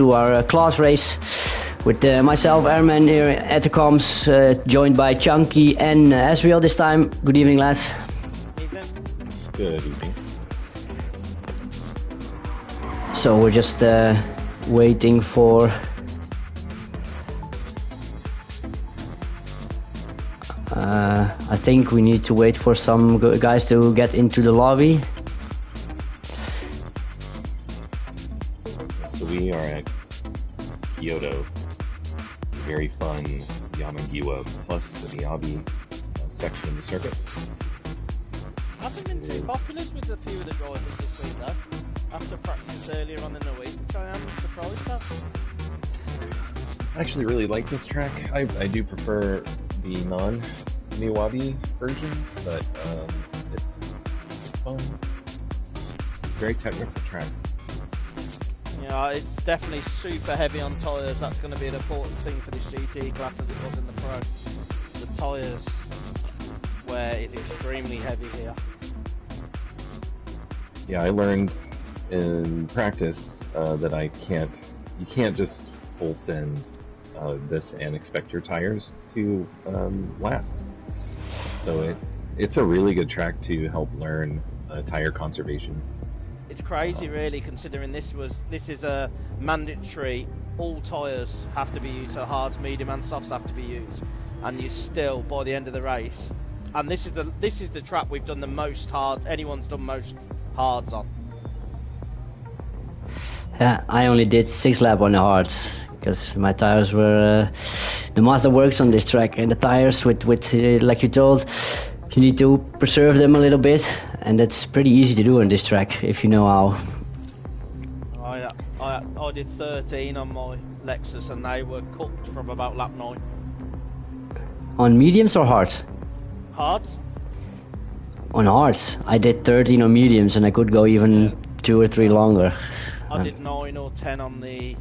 to our class race with myself, Airman, here at the comms, joined by Chunky and Asriel this time. Good evening, lads. Evening. Good evening. So we're just waiting for I think we need to wait for some guys to get into the lobby. So we are at Kyoto, very fun Yamagiwa plus the Miyabi section of the circuit. I haven't been too popular with a few of the drivers this week though, after practice earlier on in the week, which I am surprised at. I actually really like this track. I do prefer the non-Miyabi version, but it's fun. Very technical track. Yeah, it's definitely super heavy on tyres. That's going to be an important thing for this GT class as it was in the Pro. The tyres wear is extremely heavy here. Yeah, I learned in practice that you can't just full send this and expect your tires to last. So it's a really good track to help learn tire conservation. It's crazy, really, considering this is a mandatory. All tyres have to be used, so hards, medium, and softs have to be used, and you still, by the end of the race, and this is the track we've done the most hard. Anyone's done most hards on. Yeah, I only did 6 laps on the hards because my tires were the Mazda works on this track, and the tires with like you told, you need to preserve them a little bit, and that's pretty easy to do on this track if you know how. I did 13 on my Lexus, and they were cooked from about lap 9. On mediums or hards? Hards? On hards. I did 13 on mediums, and I could go even 2 or 3 longer. I did 9 or 10 on the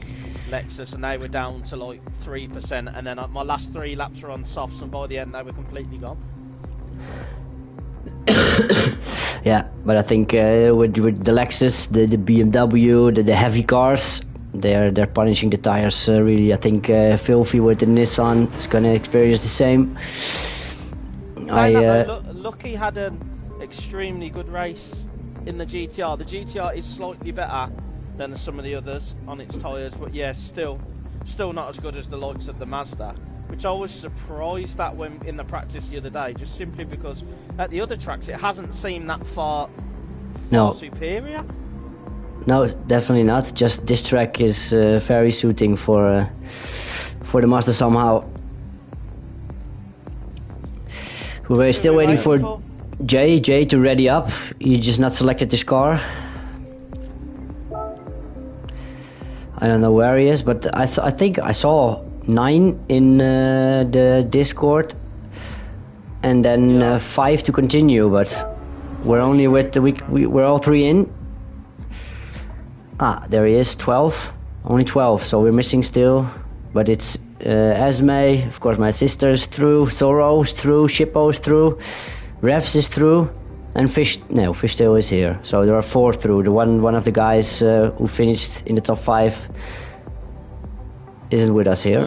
Lexus, and they were down to like 3%, and then my last 3 laps were on softs, and by the end they were completely gone. Yeah, but I think with the Lexus, the BMW, the heavy cars, they're punishing the tires really. I think Filthy with the Nissan is gonna experience the same. Lucky had an extremely good race in the GTR. The GTR is slightly better than some of the others on its tyres, but yeah, still not as good as the likes of the Mazda, which I was surprised at when in the practice the other day, just simply because at the other tracks it hasn't seemed that far superior. No, definitely not. Just this track is very suiting for the Mazda somehow. We're still waiting for Jay to ready up. He just not selected this car. I don't know where he is, but I think I saw 9 in the Discord, and then 5 to continue. But we're only with we're all 3 in. Ah, there he is, 12. Only 12, so we're missing still. But it's Esme, of course, my sister's through, Soros through, Shippo's through, Revs is through, and Fishtail is here. So there are 4 through. The one of the guys who finished in the top 5 isn't with us here.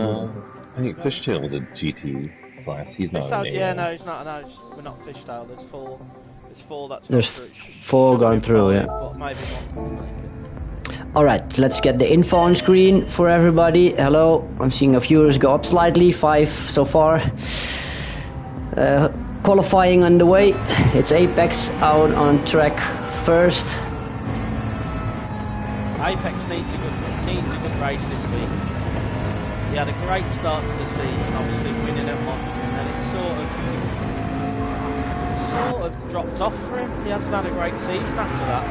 I think Fishtail is a GT class. He's not. Yeah, no, he's not. No, we're not Fishtail. There's 4. There's 4 gone through. Yeah. But maybe one can make it. Alright, let's get the info on screen for everybody. Hello, I'm seeing a few viewers go up slightly, 5 so far. Qualifying on the way. It's Apex out on track first. Apex needs a good race this week. He had a great start to the season, obviously winning at Monza, and then it sort of dropped off for him. He hasn't had a great season after that.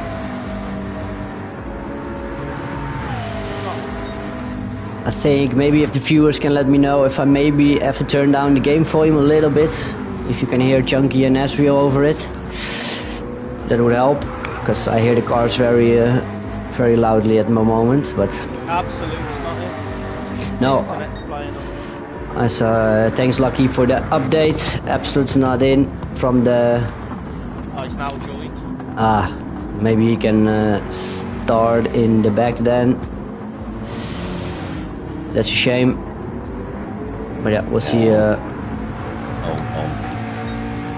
I think maybe if the viewers can let me know if I maybe have to turn down the game volume a little bit, if you can hear Chunky and Asriel over it, that would help, because I hear the cars very loudly at the moment. But Absolute's not in. No. I saw. Thanks, Lucky, for the update. Absolute's not in from the. Oh, he's now joined. Maybe he can start in the back then. That's a shame. But yeah, we'll see. I'll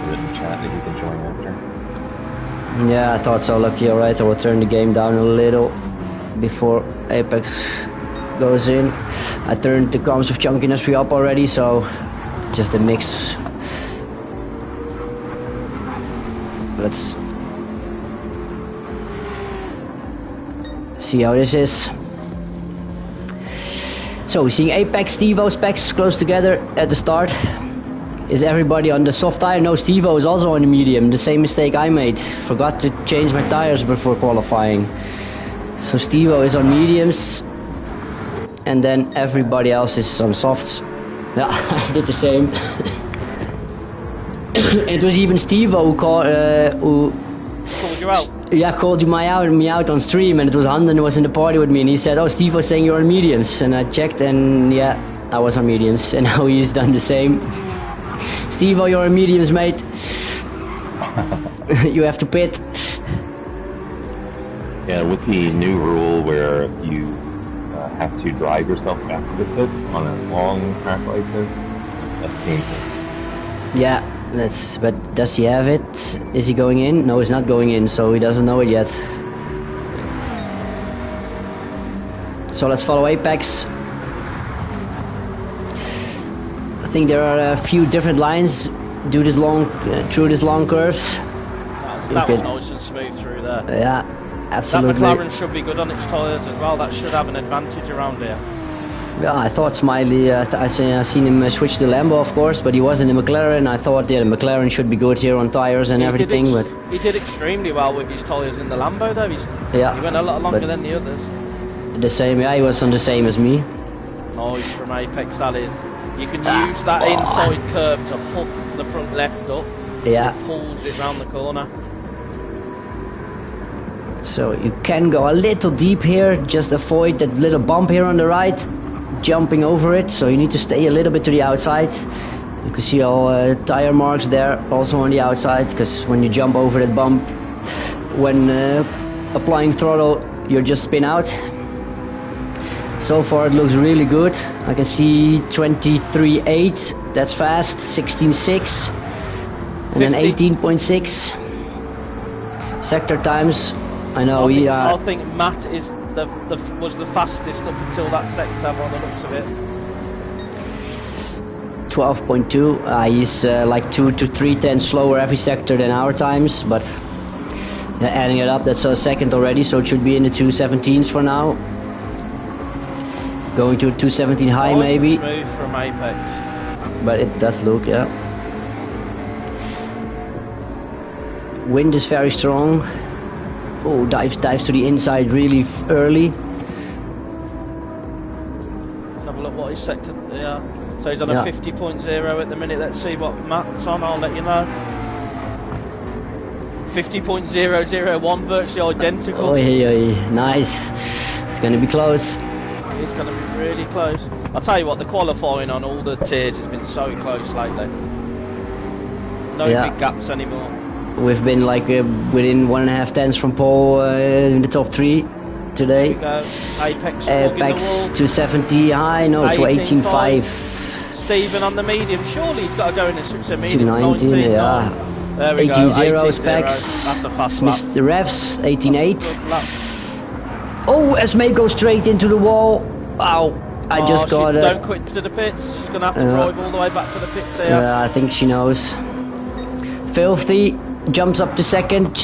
put it in chat that you can join after. Yeah, I thought so. Lucky, alright. I will turn the game down a little before Apex goes in. I turned the comms of chunkiness 3 up already, so just the mix. Let's see how this is. So we're seeing Apex, Stevo specs close together at the start. Is everybody on the soft tire? No, Stevo is also on the medium. The same mistake I made. Forgot to change my tires before qualifying. So Stevo is on mediums. And then everybody else is on softs. Yeah, I did the same. It was even Stevo who Called you out? yeah, called me out on stream, and it was Handen who was in the party with me, and he said, "Oh, Steve was saying you're on mediums," and I checked, and yeah, I was on mediums, and now he's done the same. Steve, you're on mediums, mate. You have to pit. Yeah, with the new rule where you have to drive yourself back to the pits on a long track like this, that's painful. Yeah, but does he have it? Is he going in? No, he's not going in, so he doesn't know it yet. So let's follow Apex. I think there are a few different lines through this long curves. That was nice and smooth through there. Yeah, absolutely. That McLaren should be good on its tyres as well. That should have an advantage around here. Yeah, I thought Smiley, I seen him switch to Lambo, of course, but he was in the McLaren. I thought, yeah, the McLaren should be good here on tyres and everything, but he did extremely well with his tyres in the Lambo, though. Yeah, he went a lot longer than the others. The same, yeah, he was on the same as me. Nice from Apex, that is. You can use that inside curve to hook the front left up. Yeah. It pulls it round the corner. So you can go a little deep here, just avoid that little bump here on the right, jumping over it, so you need to stay a little bit to the outside. You can see all tire marks there, also on the outside, because when you jump over that bump, when applying throttle, you just spin out. So far it looks really good. I can see 23.8, that's fast, 16.6, and then 18.6. Sector times, I know I think Matt is was the fastest up until that sector by the looks of it. 12.2. He's like 2 to 3 tenths slower every sector than our times, but adding it up, that's a second already, so it should be in the 217s for now. Going to 217 high, maybe. Smooth from Apex. But it does look, yeah. Wind is very strong. Oh, dives to the inside really early. Let's have a look what his sector. Yeah. So he's on a 50.0 at the minute. Let's see what Matt's on. I'll let you know. 50.001, virtually identical. Oh, yeah, nice. It's going to be close. It's going to be really close. I'll tell you what, the qualifying on all the tiers has been so close lately. No big gaps anymore. We've been like within 1.5 tenths from pole in the top 3 today. Here we go. Apex 270 high, no, to 18.5. Stephen on the medium. Surely he's got to go in and switch the medium. 219, yeah. There we go. 18.0 specs. That's a fast lap. Missed the revs, 18.8. Oh, Esme goes straight into the wall. Wow, I just got it. Don't quit to the pits. She's going to have to drive all the way back to the pits here. Yeah, I think she knows. Filthy jumps up to second.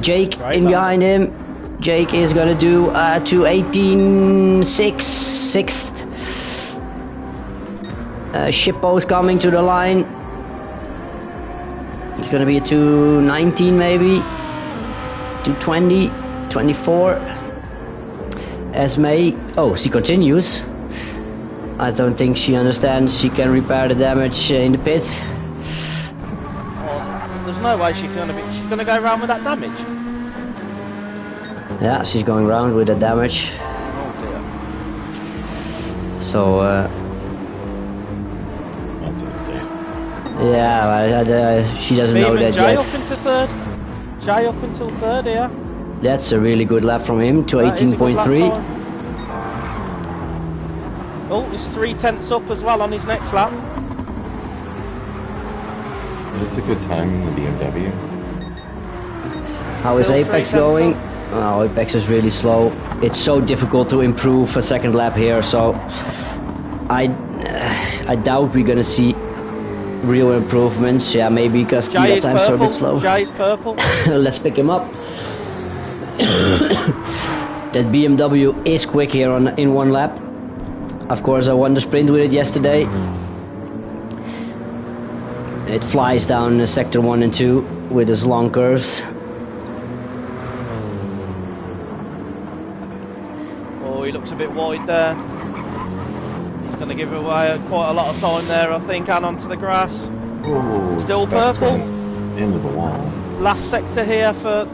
Jake in behind him. Jake is going to do 218.6, sixth. Shippo's coming to the line. It's going to be a 219 maybe. 220, 24. Esme, oh, she continues. I don't think she understands she can repair the damage in the pit. There's no way she's going to go around with that damage. Yeah, she's going around with the damage. Oh dear. So, that's a mistake. Yeah, she doesn't know that Jay yet. Up into third. Jay up until third here. That's a really good lap from him to 18.3. Oh, he's 3/10 up as well on his next lap. But it's a good time in the BMW. How is Still Apex 3/10 going? up. Oh, Apex is really slow. It's so difficult to improve a second lap here, so I doubt we're gonna see real improvements. Yeah, maybe because the Jay is times are a bit purple. slow. Jay is purple. Let's pick him up. That BMW is quick here in one lap. Of course, I won the sprint with it yesterday. It flies down sector 1 and 2 with its long curves. Oh, he looks a bit wide there. He's going to give away quite a lot of time there, I think, and onto the grass. Ooh, Still Specs purple. went into the wall. Last sector here for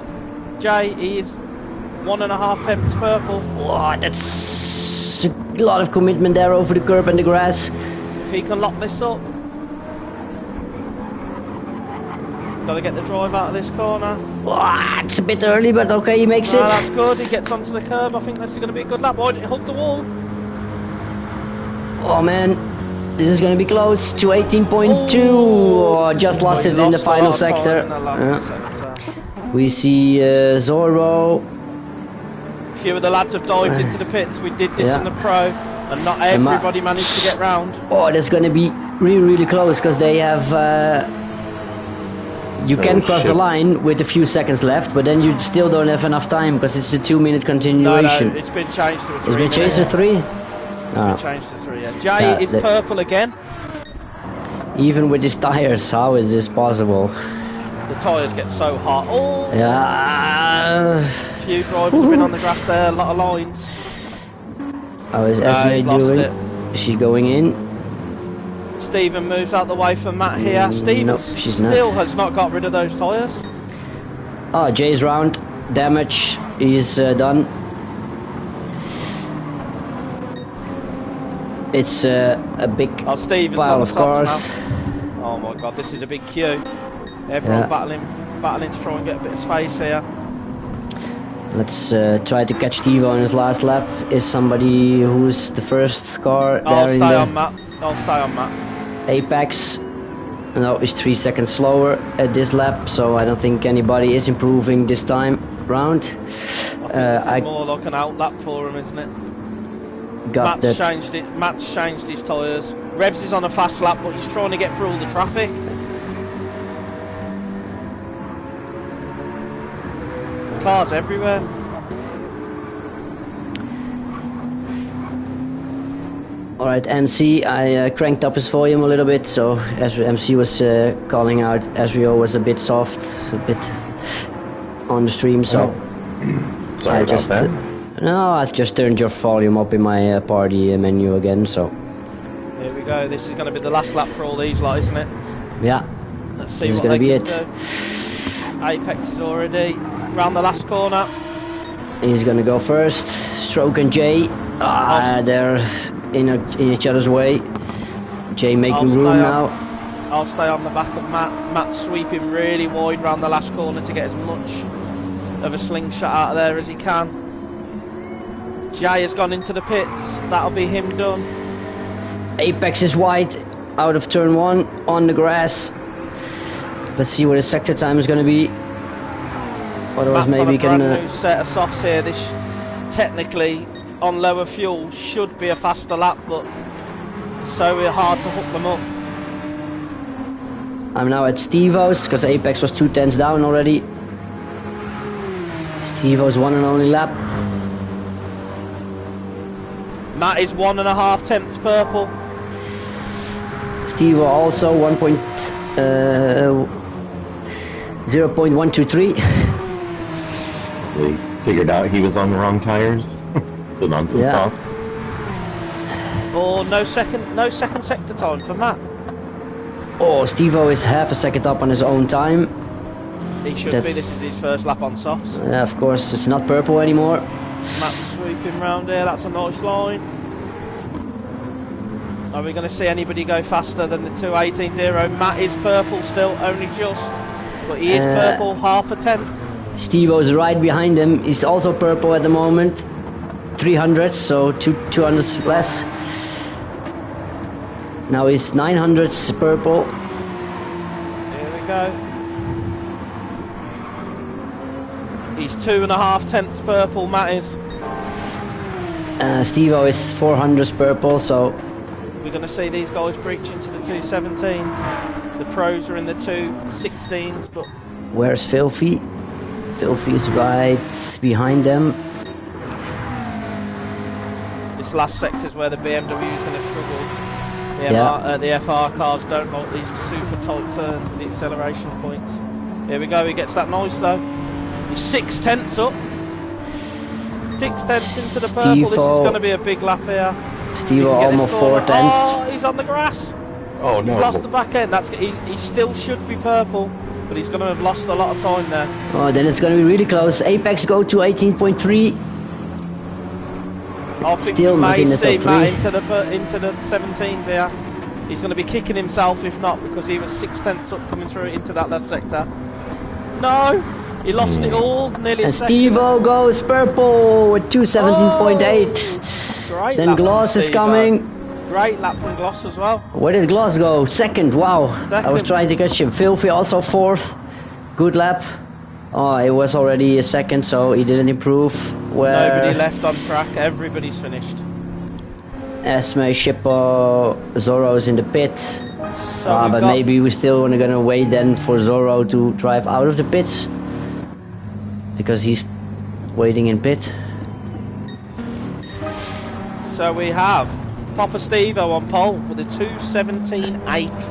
Jay. He is 1.5 tenths purple. Oh, that's a lot of commitment there over the curb and the grass. If he can lock this up. He's got to get the drive out of this corner. Oh, it's a bit early, but okay, he makes No, it. that's good. He gets onto the curb. I think this is going to be a good lap. Oh, it hooked the wall. Oh man, this is gonna be close to 18.2. Oh, just lost it in the final sector. We see Zorro. A few of the lads have dived into the pits. We did this in the pro, and not everybody managed to get round. Oh, that's gonna be really close because they have. You can cross the line with a few seconds left, but then you still don't have enough time because it's a 2-minute continuation. No, it's been changed to a 3. It's been changed to 3? It's been changed to 3, yeah. Jay is purple again. Even with his tires, how is this possible? The tyres get so hot. Oh! Yeah. A few drivers have been on the grass there, a lot of lines. How is Esme doing? Is she going in? Stephen moves out the way for Matt here. Stephen nope, still has not got rid of those tyres. Oh, Jay's round. Damage is done. It's a big pile of cars. Now. Oh my god, this is a big queue. Everyone battling to try and get a bit of space here. Let's try to catch Tivo on his last lap. Is somebody who's the first car there? I'll stay on Matt. I'll stay on Matt. Apex. No, he's 3 seconds slower at this lap, so I don't think anybody is improving this time round. I think this is more like an out lap for him, isn't it? Matt's changed it. Matt's changed his tyres. Revs is on a fast lap, but he's trying to get through all the traffic. There's cars everywhere. Alright, MC, I cranked up his volume a little bit, so as MC was calling out, Ezreal was a bit soft, a bit on the stream, so... Sorry about that. No, I've just turned your volume up in my party menu again, so... Here we go, this is going to be the last lap for all these lot, isn't it? Yeah. Let's see what they can do. Apex is already round the last corner. He's going to go first. Stroke and Jay, they're in each other's way. Jay making room now. I'll stay on the back of Matt. Matt's sweeping really wide round the last corner to get as much of a slingshot out of there as he can. Jay has gone into the pits. That'll be him done. Apex is wide out of turn 1 on the grass. Let's see what his sector time is going to be. Otherwise, Matt's maybe on a brand new set of softs here. This technically on lower fuel should be a faster lap, but it's so hard to hook them up. I'm now at Stevo's because Apex was 2 tenths down already. Stevo's 1 and only lap. Matt is 1.5 tenths purple. Stevo also 0.123. They figured out he was on the wrong tires. The nonsense softs. Oh, no second sector time for Matt. Oh, Stevo is half a second up on his own time. He should be. This is his first lap on softs. Yeah, of course, it's not purple anymore. Matt's sweeping round here. That's a nice line. Are we going to see anybody go faster than the 2:18.0? Matt is purple still, only just, but he is purple, half a tenth. Stevo's right behind him. He's also purple at the moment. 300, so 200 less. Now he's 900s purple. Here we go. He's 2.5 tenths purple, Matt is. Steve-O is 400s purple, so We're going to see these guys breach into the 217s. The pros are in the 216s, but where's Filthy? Filthy's right behind them. this last sector is where the BMW is going to struggle. The FR cars don't like these super tight turns with the acceleration points. Here we go, he gets that noise though. He's 6 tenths up. 6 tenths into the purple. This is going to be a big lap here. Steve almost 4 tenths. Oh, he's on the grass. Oh no! He's lost the back end. He still should be purple, but he's going to have lost a lot of time there. Oh, then it's going to be really close. Apex go to 18.3. I think Still we not may in the see top Matt three. into the 17s here. He's going to be kicking himself if not, because he was 6 tenths up coming through into that left sector. No, he lost it all. Nearly a And second. Steve-O goes purple with 217.8. Great. Then lap from Gloss is Steve-O. coming. Great lap from Gloss as well. Where did Gloss go? Second. Wow. I was Second. trying to catch him. Filthy also 4th. Good lap. Oh, it was already a second, so he didn't improve. Where Nobody left on track. Everybody's finished. Esme, Shippo, Zorro's in the pit. So but we've got- maybe we're still gonna wait then for Zorro to drive out of the pits. Because he's waiting in pit. So we have Papa Steve-O on pole with a 2:17.8,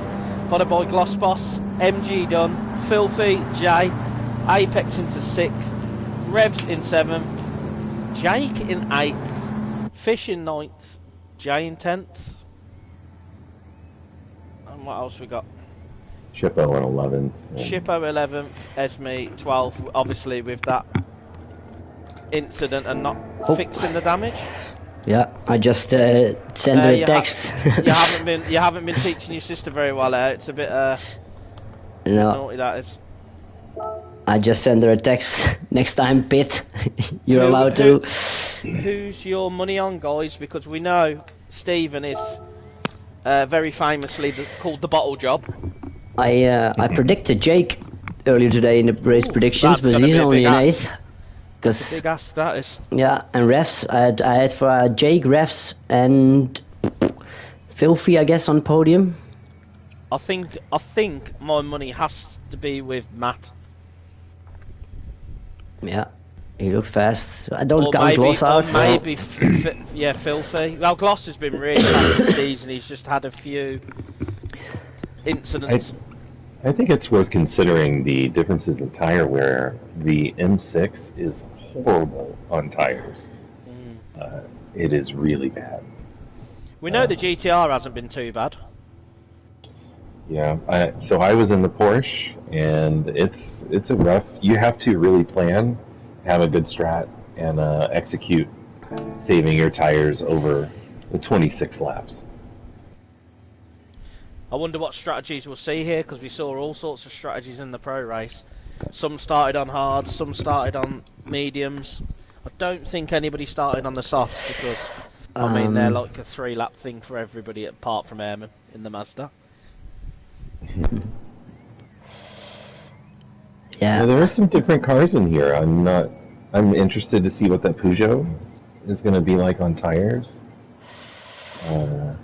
followed by Gloss Boss, MG done, Filthy, Jay, Apex into 6th, Revs in 7th, Jake in 8th, Fish in 9th, Jay in 10th. And what else we got? Shippo in 11th. Shippo 11th, Esme 12th, obviously with that incident and not fixing the damage. Yeah, I just sent her a text. You haven't been teaching your sister very well out. It's a bit No, naughty that is. I just sent her a text. Next time, pit. You're Who- allowed to. Who's your money on, guys? Because we know Stephen is very famously called the bottle job. I predicted Jake earlier today in the race predictions, that's but gonna he's be a only big in ass. 8th. Because Big ass that is. yeah, and refs. I had for Jake, refs, and Filthy, I guess, on podium. I think my money has to be with Matt. Yeah, he looked fast. I don't Or count maybe, Gloss out. or maybe yeah, Filthy. Well, Gloss has been really fast this season. He's just had a few incidents. I think it's worth considering the differences in tire wear. The M6 is horrible on tires. It is really bad. We know the GTR hasn't been too bad. Yeah, so I was in the Porsche, and it's a rough. You have to really plan, have a good strat, and execute saving your tires over the 26 laps. I wonder what strategies we'll see here, because we saw all sorts of strategies in the pro race. Some started on hard, some started on mediums. I don't think anybody started on the softs, because I mean they're like a 3-lap thing for everybody apart from Airman in the Mazda. Yeah, There are some different cars in here. I'm interested to see what that Peugeot is going to be like on tires. And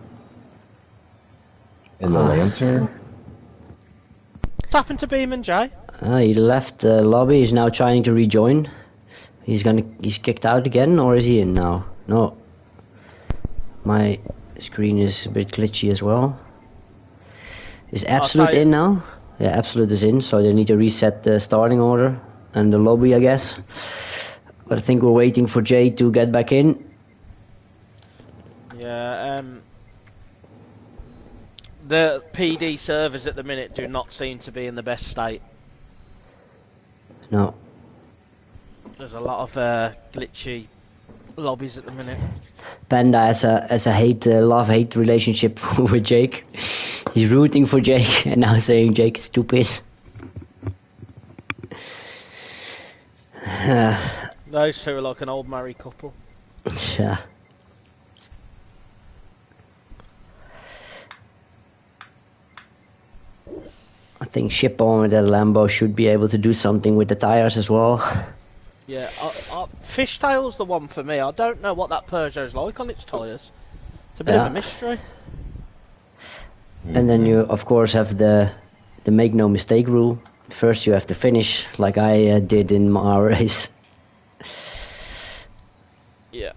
the Lancer. What's happened to Beeman, Jay? he left the lobby. He's now trying to rejoin. He's kicked out again, or is he in now? No. My screen is a bit glitchy as well. Is Absolute in now? Yeah, Absolute is in, so they need to reset the starting order and the lobby, I guess. But I think we're waiting for Jay to get back in. Yeah, the PD servers at the minute do not seem to be in the best state. No. There's a lot of glitchy lobbies at the minute. Panda has a love-hate relationship with Jake. He's rooting for Jake and now saying Jake is stupid. Those two are like an old married couple. Yeah. think Shippo and that Lambo should be able to do something with the tires as well. Yeah, Fishtail's the one for me. I don't know what that Peugeot's like on its tyres. It's a bit of a mystery. And then you, of course, have the make no mistake rule. First you have to finish, like I did in my race. Yeah.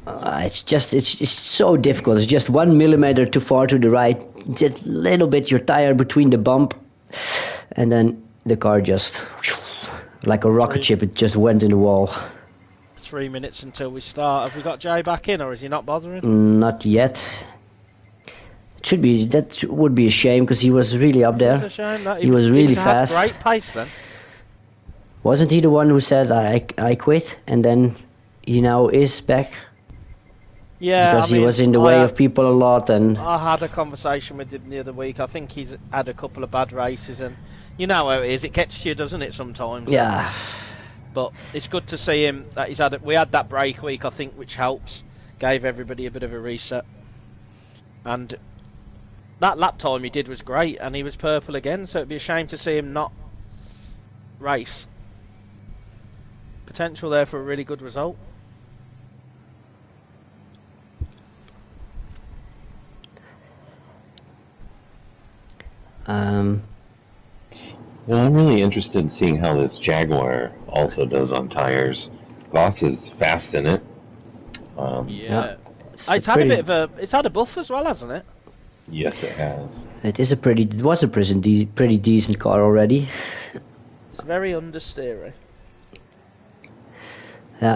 It's so difficult. It's just 1 millimeter too far to the right, just a little bit your tire between the bump, and then the car just, like a rocket ship, it just went in the wall. 3 minutes until we start. Have we got Jay back in, or is he not bothering? Not yet. It should be. That would be a shame because he was really up there. It's a shame that he was really fast. Had great pace then. Wasn't he the one who said I quit, and then he now is back? Yeah, because he was in the way of people a lot, and I had a conversation with him the other week. I think he's had a couple of bad races, and you know how it is. It gets you, doesn't it? Sometimes. Yeah. But it's good to see him. That he's had. We had that break week, I think, which helps. Gave everybody a bit of a reset, and that lap time he did was great, and he was purple again. So it'd be a shame to see him not race. Potential there for a really good result. Well, I'm really interested in seeing how this Jaguar also does on tires. Voss is fast in it. Yeah. It's had a bit of a. It's had a buff as well, hasn't it? Yes, it has. It was a pretty decent car already. It's very understeery.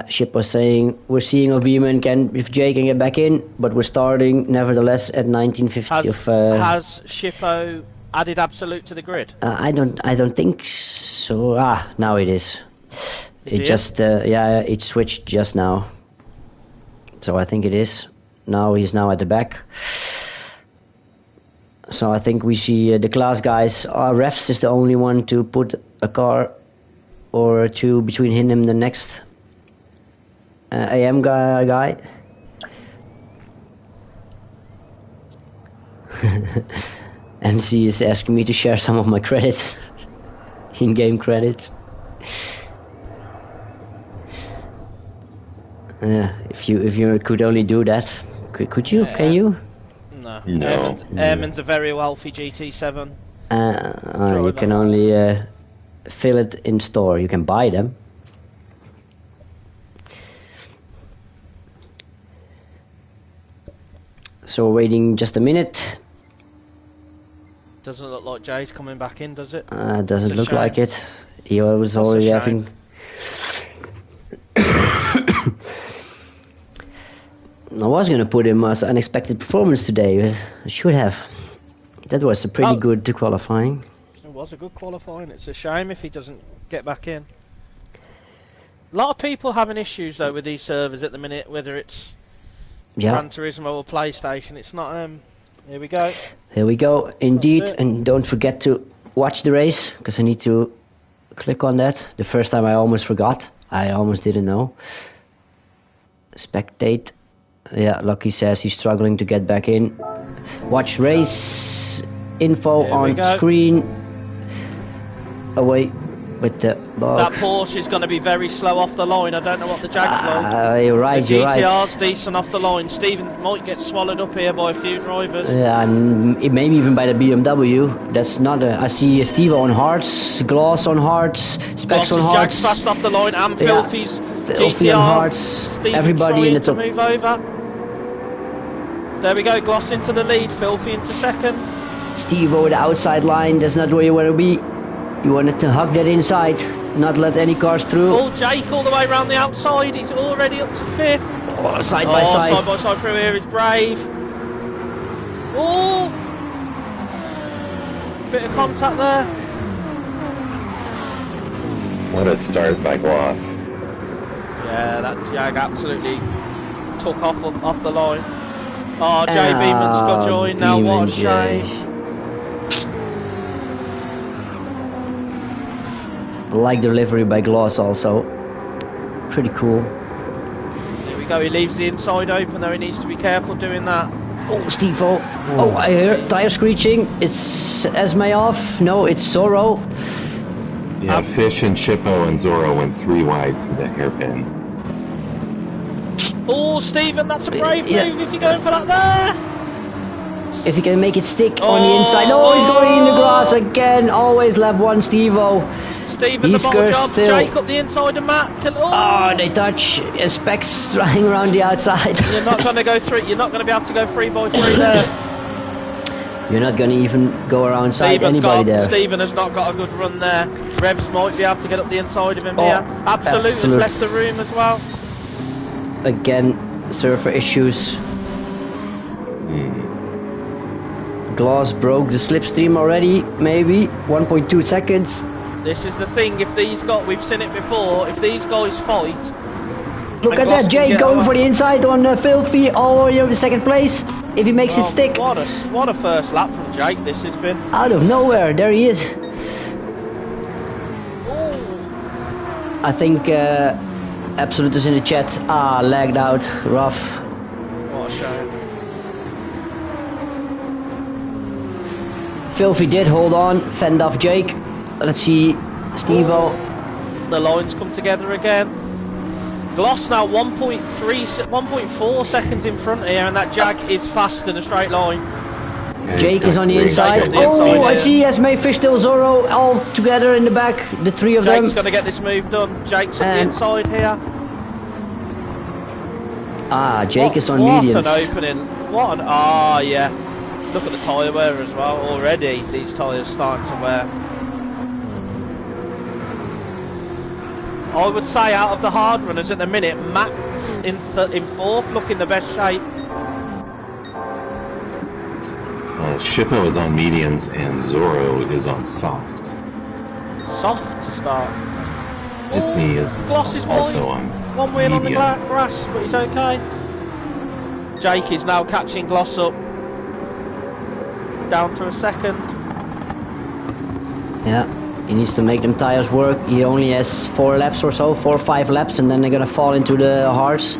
Ship was saying we're seeing if Jay can get back in, but we're starting nevertheless at 1950. Has Shippo added absolute to the grid? I don't think so. Now it is. It switched just now. So I think it is. He's now at the back. So I think we see the class guys. Refs is the only one to put a car or two between him and the next AM guy. MC is asking me to share some of my credits, in-game credits. If you could only do that, could you? Can you? No. No. Airman's a very wealthy GT7. You can only fill it in store. You can buy them. So we're waiting just a minute. Doesn't look like Jay's coming back in, does it? Doesn't look like it. He was already having. I was gonna put him as unexpected performance today. I should have. That was a pretty good qualifying. It was a good qualifying. It's a shame if he doesn't get back in. A lot of people having issues though with these servers at the minute, whether it's Gran Turismo or PlayStation. It's not. Here we go. Here we go, indeed. And don't forget to watch the race, because I need to click on that. The first time I almost forgot. I almost didn't know. Spectate. Yeah, Lucky says he's struggling to get back in. Watch race info on screen. Away with the ball. That Porsche is going to be very slow off the line. I don't know what the Jag's like. You're right, the GTR's decent off the line. Stephen might get swallowed up here by a few drivers. Yeah, and maybe even by the BMW. That's not I see Steve on hards, Gloss on hards, Specs on hards. Jag's fast off the line, and Filthy's Filthy GTR. on hards. Stephen's everybody in the top. Move over. There we go, Gloss into the lead, Filthy into second. Steve over the outside line, that's not where you want to be. You wanted to hug that inside, not let any cars through. Oh, Jake all the way around the outside, he's already up to fifth. Oh, side by side through here is Brave. Oh! Bit of contact there. What a start by Gloss. Yeah, that Jag absolutely took off the line. Oh, Jay Beeman's got joined now, what a shame. I like the delivery by Gloss also. Pretty cool. There we go, he leaves the inside open though, he needs to be careful doing that. Oh, Steve-O. Oh, I hear tire screeching. It's Esme off. No, it's Zorro. Yeah, Fish and Shippo and Zorro went 3 wide through the hairpin. Oh, Stephen, that's a brave move if you're going for that there. If he can make it stick on the inside. Oh, he's going in the grass again. Always lap 1, Steve-O. Stephen, the bottle job. Still. Jake up the inside of Matt. Oh, they touch. Specs running around the outside. You're not going to go through. You're not going to be able to go 3 by 3 there. You're not going to even go around side anybody there. Stephen has not got a good run there. Revs might be able to get up the inside of him here. Absolute has left the room as well. Again, surfer issues. Glass broke the slipstream already, maybe 1.2 seconds. This is the thing, if these guys, we've seen it before, if these guys fight... Look at that, Jake going for the inside on Filthy, the second place, if he makes it stick. What a first lap from Jake this has been. Out of nowhere, there he is. Ooh. I think Absolute is in the chat. Lagged out, rough. What a shame. Filthy did hold on, fend off Jake. Let's see, Steve-O. The lines come together again. Gloss now 1.4 seconds in front here, and that Jag is fast in a straight line. Yeah, Jake is on the inside. I see Esme, Fish, still Zorro, all together in the back, the 3 of them. Jake's got to get this move done. Jake's on the inside here. Jake is on mediums. What an opening. Yeah. Look at the tyre wear as well. Already these tyres starting to wear. I would say out of the hard runners at the minute, Matt's in 4th, looking the best shape. Shippo is on mediums and Zorro is on soft. Soft to start. It's me is Gloss is also on one wheel medium. on the grass, but he's okay. Jake is now catching Gloss up. Down to a second. Yeah, he needs to make them tires work. He only has 4 laps or so, 4 or 5 laps, and then they're gonna fall into the hards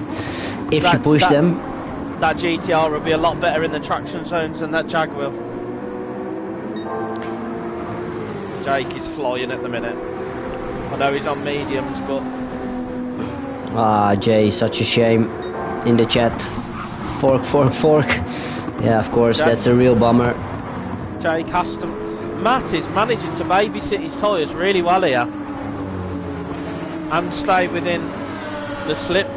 if you push them. That GTR will be a lot better in the traction zones than that Jag will. Jake is flying at the minute. I know he's on mediums, but... Jay, such a shame. In the chat. Fork. Yeah, of course, that's a real bummer. Jake has to... Matt is managing to babysit his tyres really well here. And stay within the slip.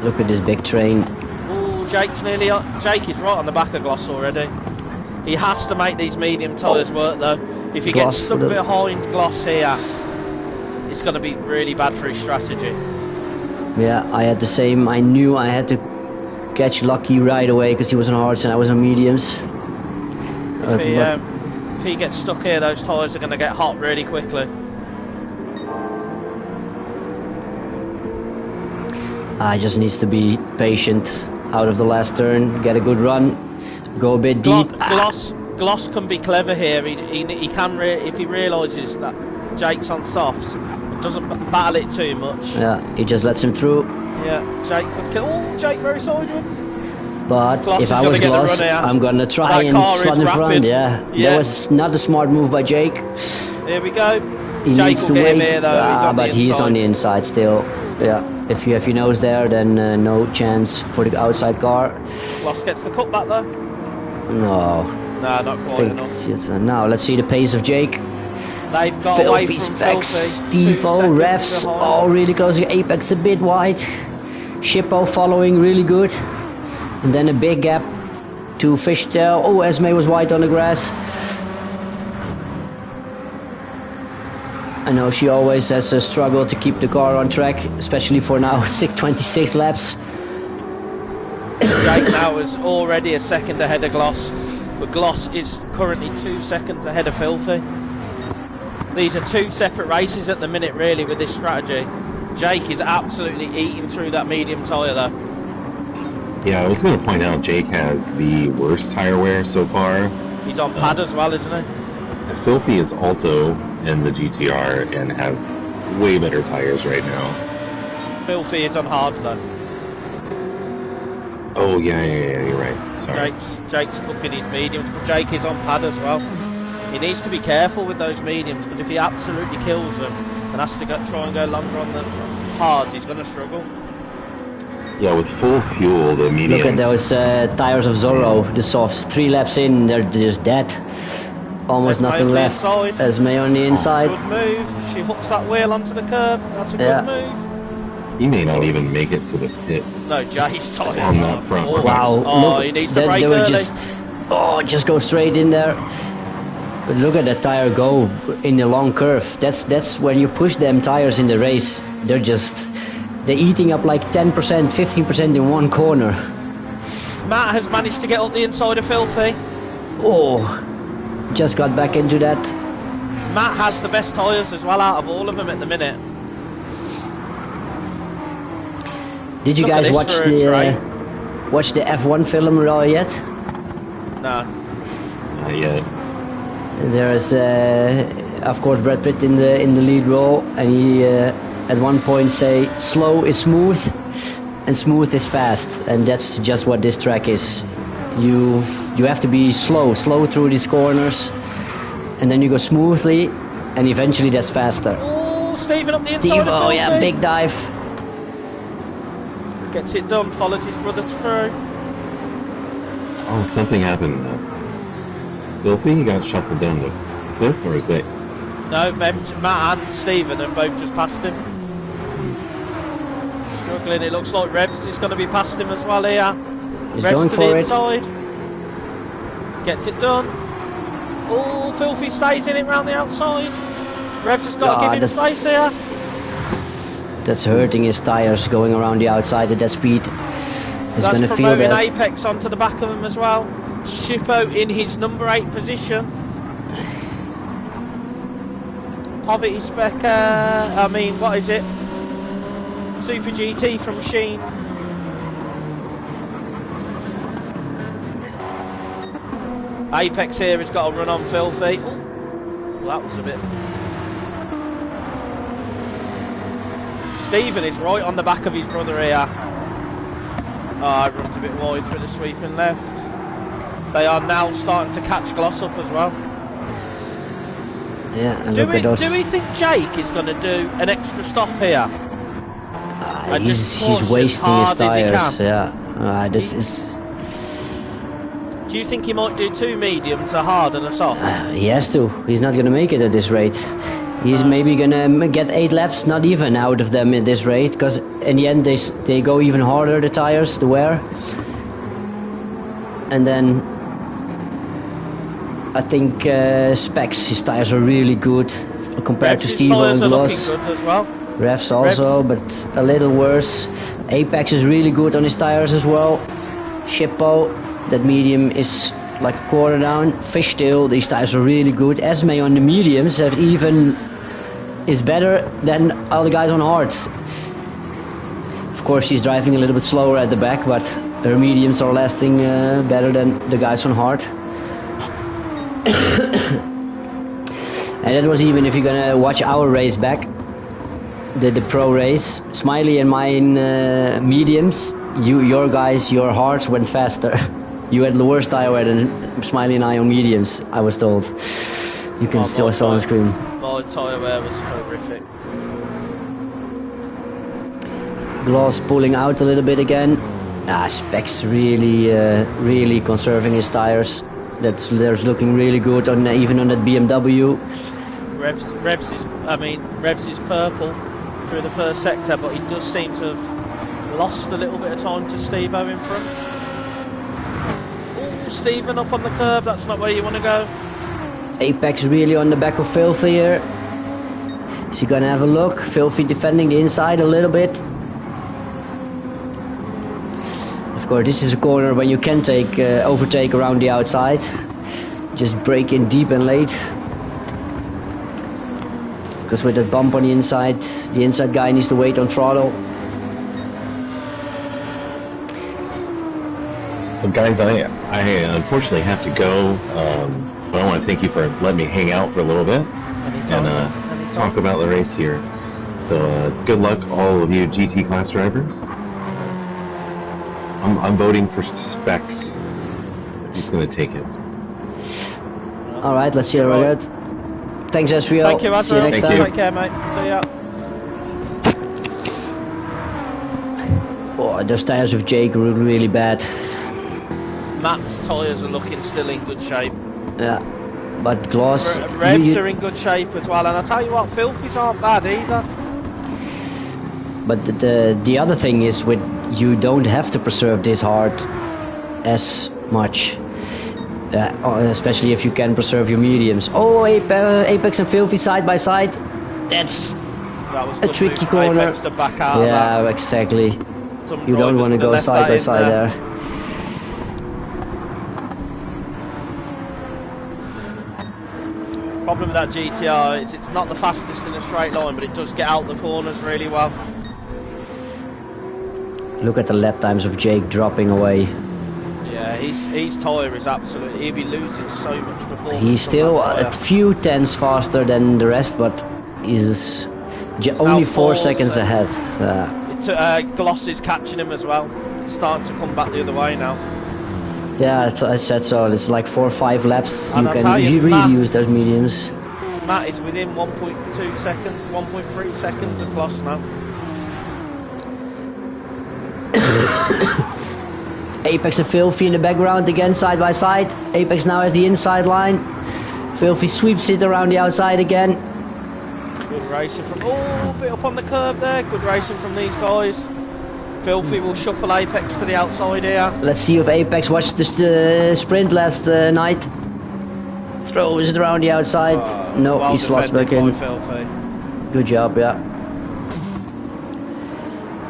Look at this big train. Oh, Jake is right on the back of Gloss already. He has to make these medium tyres work though. If he gets stuck behind Gloss here, it's going to be really bad for his strategy. Yeah, I had the same. I knew I had to catch Lucky right away because he was on hards and I was on mediums. If he gets stuck here, those tyres are going to get hot really quickly. I just needs to be patient out of the last turn, get a good run, go a bit deep. Gloss can be clever here. He can if he realises that Jake's on softs and doesn't battle it too much. Yeah, he just lets him through. Yeah, Jake could kill. Oh, Jake very sideways. But if I was Gloss, I'm gonna try and slot in front. Yeah, that was not a smart move by Jake. Here we go. He Jake needs will to get wait, him here though. but he's on the inside still. Yeah, if you have your nose there, then no chance for the outside car. Gloss gets the cutback though. No. Nah, not quite enough. Now let's see the pace of Jake. They've got away from Filthy. Steve-O, Refs, all really close. Apex a bit wide. Shippo following really good. And then a big gap to Fishtail. Oh, Esme was wide on the grass. I know she always has a struggle to keep the car on track, especially for now, 26 laps. Jake now is already a second ahead of Gloss, but Gloss is currently 2 seconds ahead of Filthy. These are 2 separate races at the minute, really, with this strategy. Jake is absolutely eating through that medium tyre, though. Yeah, I was going to point out Jake has the worst tire wear so far. He's on pad as well, isn't he? Filthy is also in the GTR and has way better tires right now. Filthy is on hard though. Oh yeah, you're right. Sorry. Jake's cooking his mediums, but Jake is on pad as well. He needs to be careful with those mediums, because if he absolutely kills them and has to try and go longer on the hards, he's going to struggle. Yeah, with full fuel, the mediums... Look at those tires of Zorro, the softs. 3 laps in, they're just dead. Almost nothing left. Esme on the inside. Good move. She hooks that wheel onto the curb. That's a good move. He may not even make it to the pit. No, Jay's tires on that front. Oh, wow. Look, he needs to brake early. Just go straight in there. But look at that tire go in the long curve. That's when you push them tires in the race. They're eating up like 10%, 15% in one corner. Matt has managed to get up the inside of Filthy. Oh, just got back into that. Matt has the best tyres as well out of all of them at the minute. Did you guys watch the F1 film yet? No. Not yet. There's of course Brad Pitt in the lead role, and he at one point say slow is smooth and smooth is fast, and that's just what this track is. You have to be slow through these corners, and then you go smoothly, and eventually that's faster. Oh, Stephen up the inside. Oh yeah, big dive. Gets it done, follows his brother through. Oh, something happened. Filthy got shuffled down the cliff, or is that? No, Matt and Stephen have both just passed him. Struggling, it looks like Rebs is going to be past him as well here. He's Rebs going to for the it. inside. Gets it done. Oh, Filthy stays in it round the outside. Rebs has got to give him space here. That's hurting his tires going around the outside at that speed. He's That's going to feel that. Apex onto the back of him as well. Shippo in his number 8 position. Poverty Spec, what is it? Super GT from Sheen. Apex here has got a run on Filthy. Well, that was a bit... Stephen is right on the back of his brother here. Oh, I rubbed a bit wide through the sweeping left. They are now starting to catch Gloss up as well. Yeah, and do we think Jake is going to do an extra stop here? He's wasting his tires. Yeah, Do you think he might do 2 mediums, a hard and a soft? He has to. He's not going to make it at this rate. He's maybe going to get 8 laps, not even out of them at this rate, because in the end they go even harder, the tires, the wear. And then I think Specs, his tires are really good compared to Steve and Gloss. Good as well. Revs also, but a little worse. Apex is really good on his tires as well. Shippo, that medium is like a quarter down. Fishtail, these tires are really good. Esme on the mediums is better than all the guys on hards. Of course, she's driving a little bit slower at the back, but her mediums are lasting better than the guys on hard. And that was even if you're gonna watch our race back, the pro race. Smiley and mine mediums. Your guys, your hards went faster. You had the worst tire wear than Smiley and I on mediums, I was told. You can still saw on the screen. My tyre wear was horrific. Gloss pulling out a little bit again. Specs really conserving his tires. That's looking really good on even on that BMW. Revs is purple through the first sector, but he does seem to have lost a little bit of time to Steve-O in front. Oh, Stephen up on the curb, that's not where you want to go. Apex really on the back of Filthy here. Is he gonna have a look? Filthy defending the inside a little bit. Of course, this is a corner when you can overtake around the outside. Just break in deep and late. Because with that bump on the inside guy needs to wait on throttle. Well, guys, I unfortunately have to go, but I want to thank you for letting me hang out for a little bit and talk about the race here. So good luck, all of you GT class drivers. I'm voting for Specs. He's going to take it. All right, let's see how we get. Thanks, Ezreal. Thank you, See you Azrael. next Thank time. you. Take care, mate. See ya. Oh, those tires of Jake were really bad. Matt's tyres are looking still in good shape. Yeah, but Gloss. Revs are in good shape as well, and I tell you what, Filthies aren't bad either. But the other thing is, with you don't have to preserve this hard as much. Especially if you can preserve your mediums. Oh, Apex and Filthy side by side. That's That was a good tricky move from corner. Apex to back out of Yeah, that. exactly. Some You don't drivers want to would have go left side that by in side there. Problem with that GTR is it's not the fastest in a straight line, but it does get out the corners really well. Look at the lap times of Jake dropping away. Yeah, his tyre is absolutely. He'll be losing so much performance. He's from still that a few tenths faster than the rest, but he's only now 4 4 seconds ahead. Gloss is catching him as well. It's starting to come back the other way now. Yeah, I said so. It's like 4 or 5 laps. And You I'll can tell you, really Matt- use those mediums. Matt is within 1.2 seconds, 1.3 seconds of Gloss now. Apex and Filthy in the background again, side by side. Apex now has the inside line. Filthy sweeps it around the outside again. Good racing from. Oh, a bit up on the curb there. Good racing from these guys. Filthy will shuffle Apex to the outside here. Let's see if Apex watched the sprint last night. Throws it around the outside. No, well he slots defended back in. by Filthy. Good job, yeah.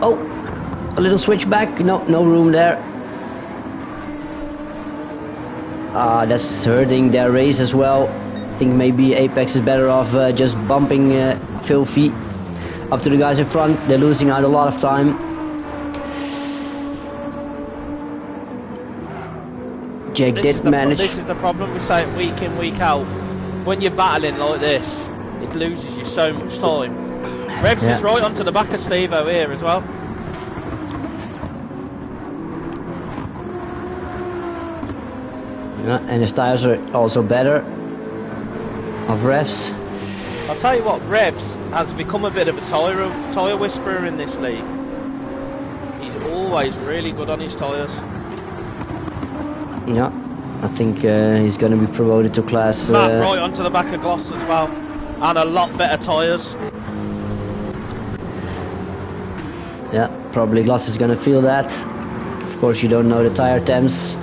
Oh, a little switch back. No room there. That's hurting their race as well. I think maybe Apex is better off just bumping Filthy up to the guys in front. They're losing out a lot of time. Jake did manage. This is the problem. We say it week in, week out. When you're battling like this, it loses you so much time. Revs is right onto the back of Steve-O here as well. Yeah, and his tires are also better of Revs. I'll tell you what, Revs has become a bit of a tyre whisperer in this league. He's always really good on his tyres. Yeah, I think he's going to be promoted to class. Matt right onto the back of Gloss as well, and a lot better tyres. Yeah, probably Gloss is going to feel that. Of course, you don't know the tire temps.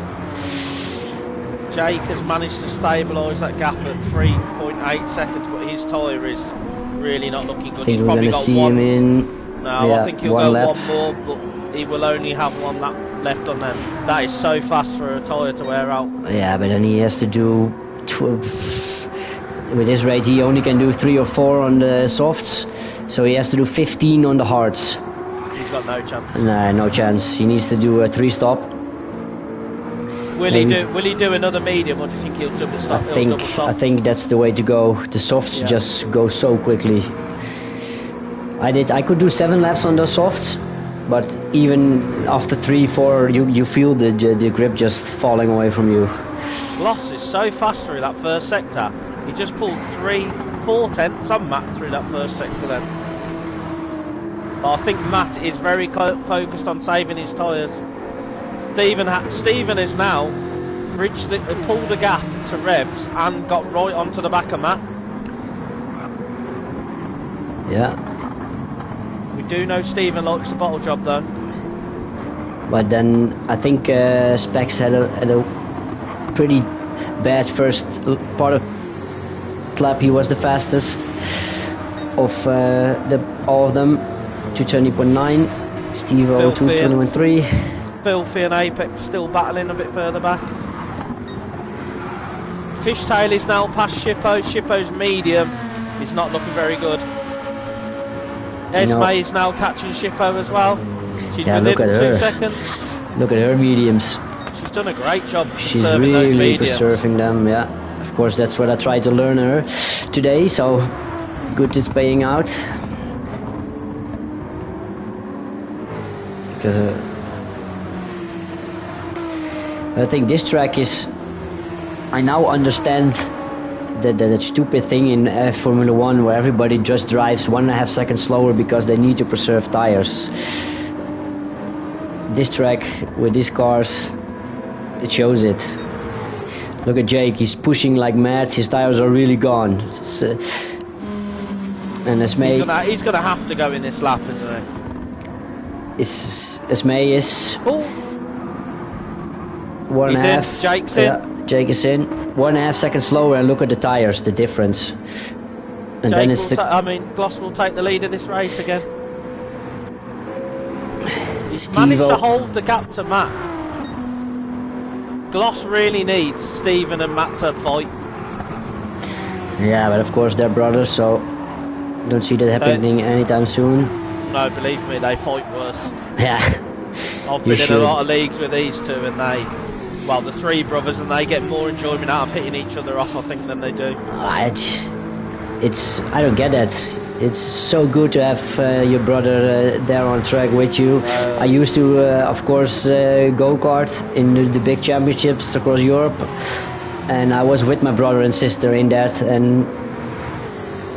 Jake has managed to stabilise that gap at 3.8 seconds, but his tyre is really not looking good. I think He's we're probably going to got see one. him in. No, yeah, I think he'll go one more, but he will only have one lap left on them. That is so fast for a tyre to wear out. Yeah, but then he has to do. With his rate, he only can do 3 or 4 on the softs, so he has to do 15 on the hards. He's got no chance. Nah, no chance. He needs to do a 3-stop. Will he do another medium, or do you think he'll double stop? I think that's the way to go. The softs just go so quickly. I could do 7 laps on those softs, but even after 3, 4, you feel the grip just falling away from you. Gloss is so fast through that first sector. He just pulled 3-4 tenths on Matt through that first sector then. But I think Matt is very focused on saving his tyres. Stephen has now pulled a gap to Revs and got right onto the back of Matt. Yeah. We do know Stephen likes a bottle job though. But then I think Specs had a pretty bad first part of lap. He was the fastest of all of them. 220.9. Steve-O 221.3. Filthy and Apex still battling a bit further back. Fishtail is now past Shippo. Shippo's medium is not looking very good. Esme is now catching Shippo as well. She's within 2 seconds. Look at her mediums. She's done a great job She's conserving those really mediums. preserving them, yeah. Of course, that's what I tried to learn her today, so good it's paying out. Because I think this track is. I now understand that stupid thing in Formula 1 where everybody just drives 1.5 seconds slower because they need to preserve tires. This track with these cars, it shows it. Look at Jake, he's pushing like mad, his tires are really gone. And Esme... He's gonna have to go in this lap, isn't he? Esme is... Oh. 1.5. Jake's in. Yeah, Jake is in. 1.5 seconds slower, and look at the tires, the difference. And then it's Gloss will take the lead of this race again. He's managed to hold the gap to Matt. Gloss really needs Stephen and Matt to fight. Yeah, but of course they're brothers, so don't see that happening anytime soon. No, believe me, they fight worse. Yeah. I've been in a lot of leagues with these two, and the three brothers, and they get more enjoyment out of hitting each other off, I think, than they do. I don't get that. It's so good to have your brother there on track with you. I used to, of course, go-kart in the big championships across Europe, and I was with my brother and sister in that, and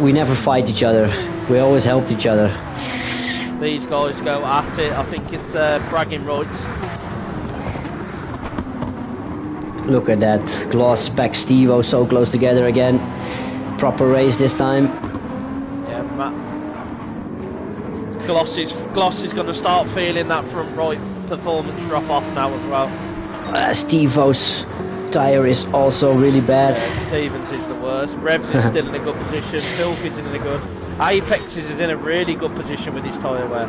we never fight each other. We always helped each other. These guys go at it. I think it's bragging rights. Look at that. Gloss, Spec, Steve-O so close together again. Proper race this time. Yeah, Matt. Gloss is going to start feeling that front right performance drop off now as well. Steve-O's tyre is also really bad. Yeah, Stevens is the worst. Revs is still in a good position. Filthy's in a good. Apex is in a really good position with his tyre wear.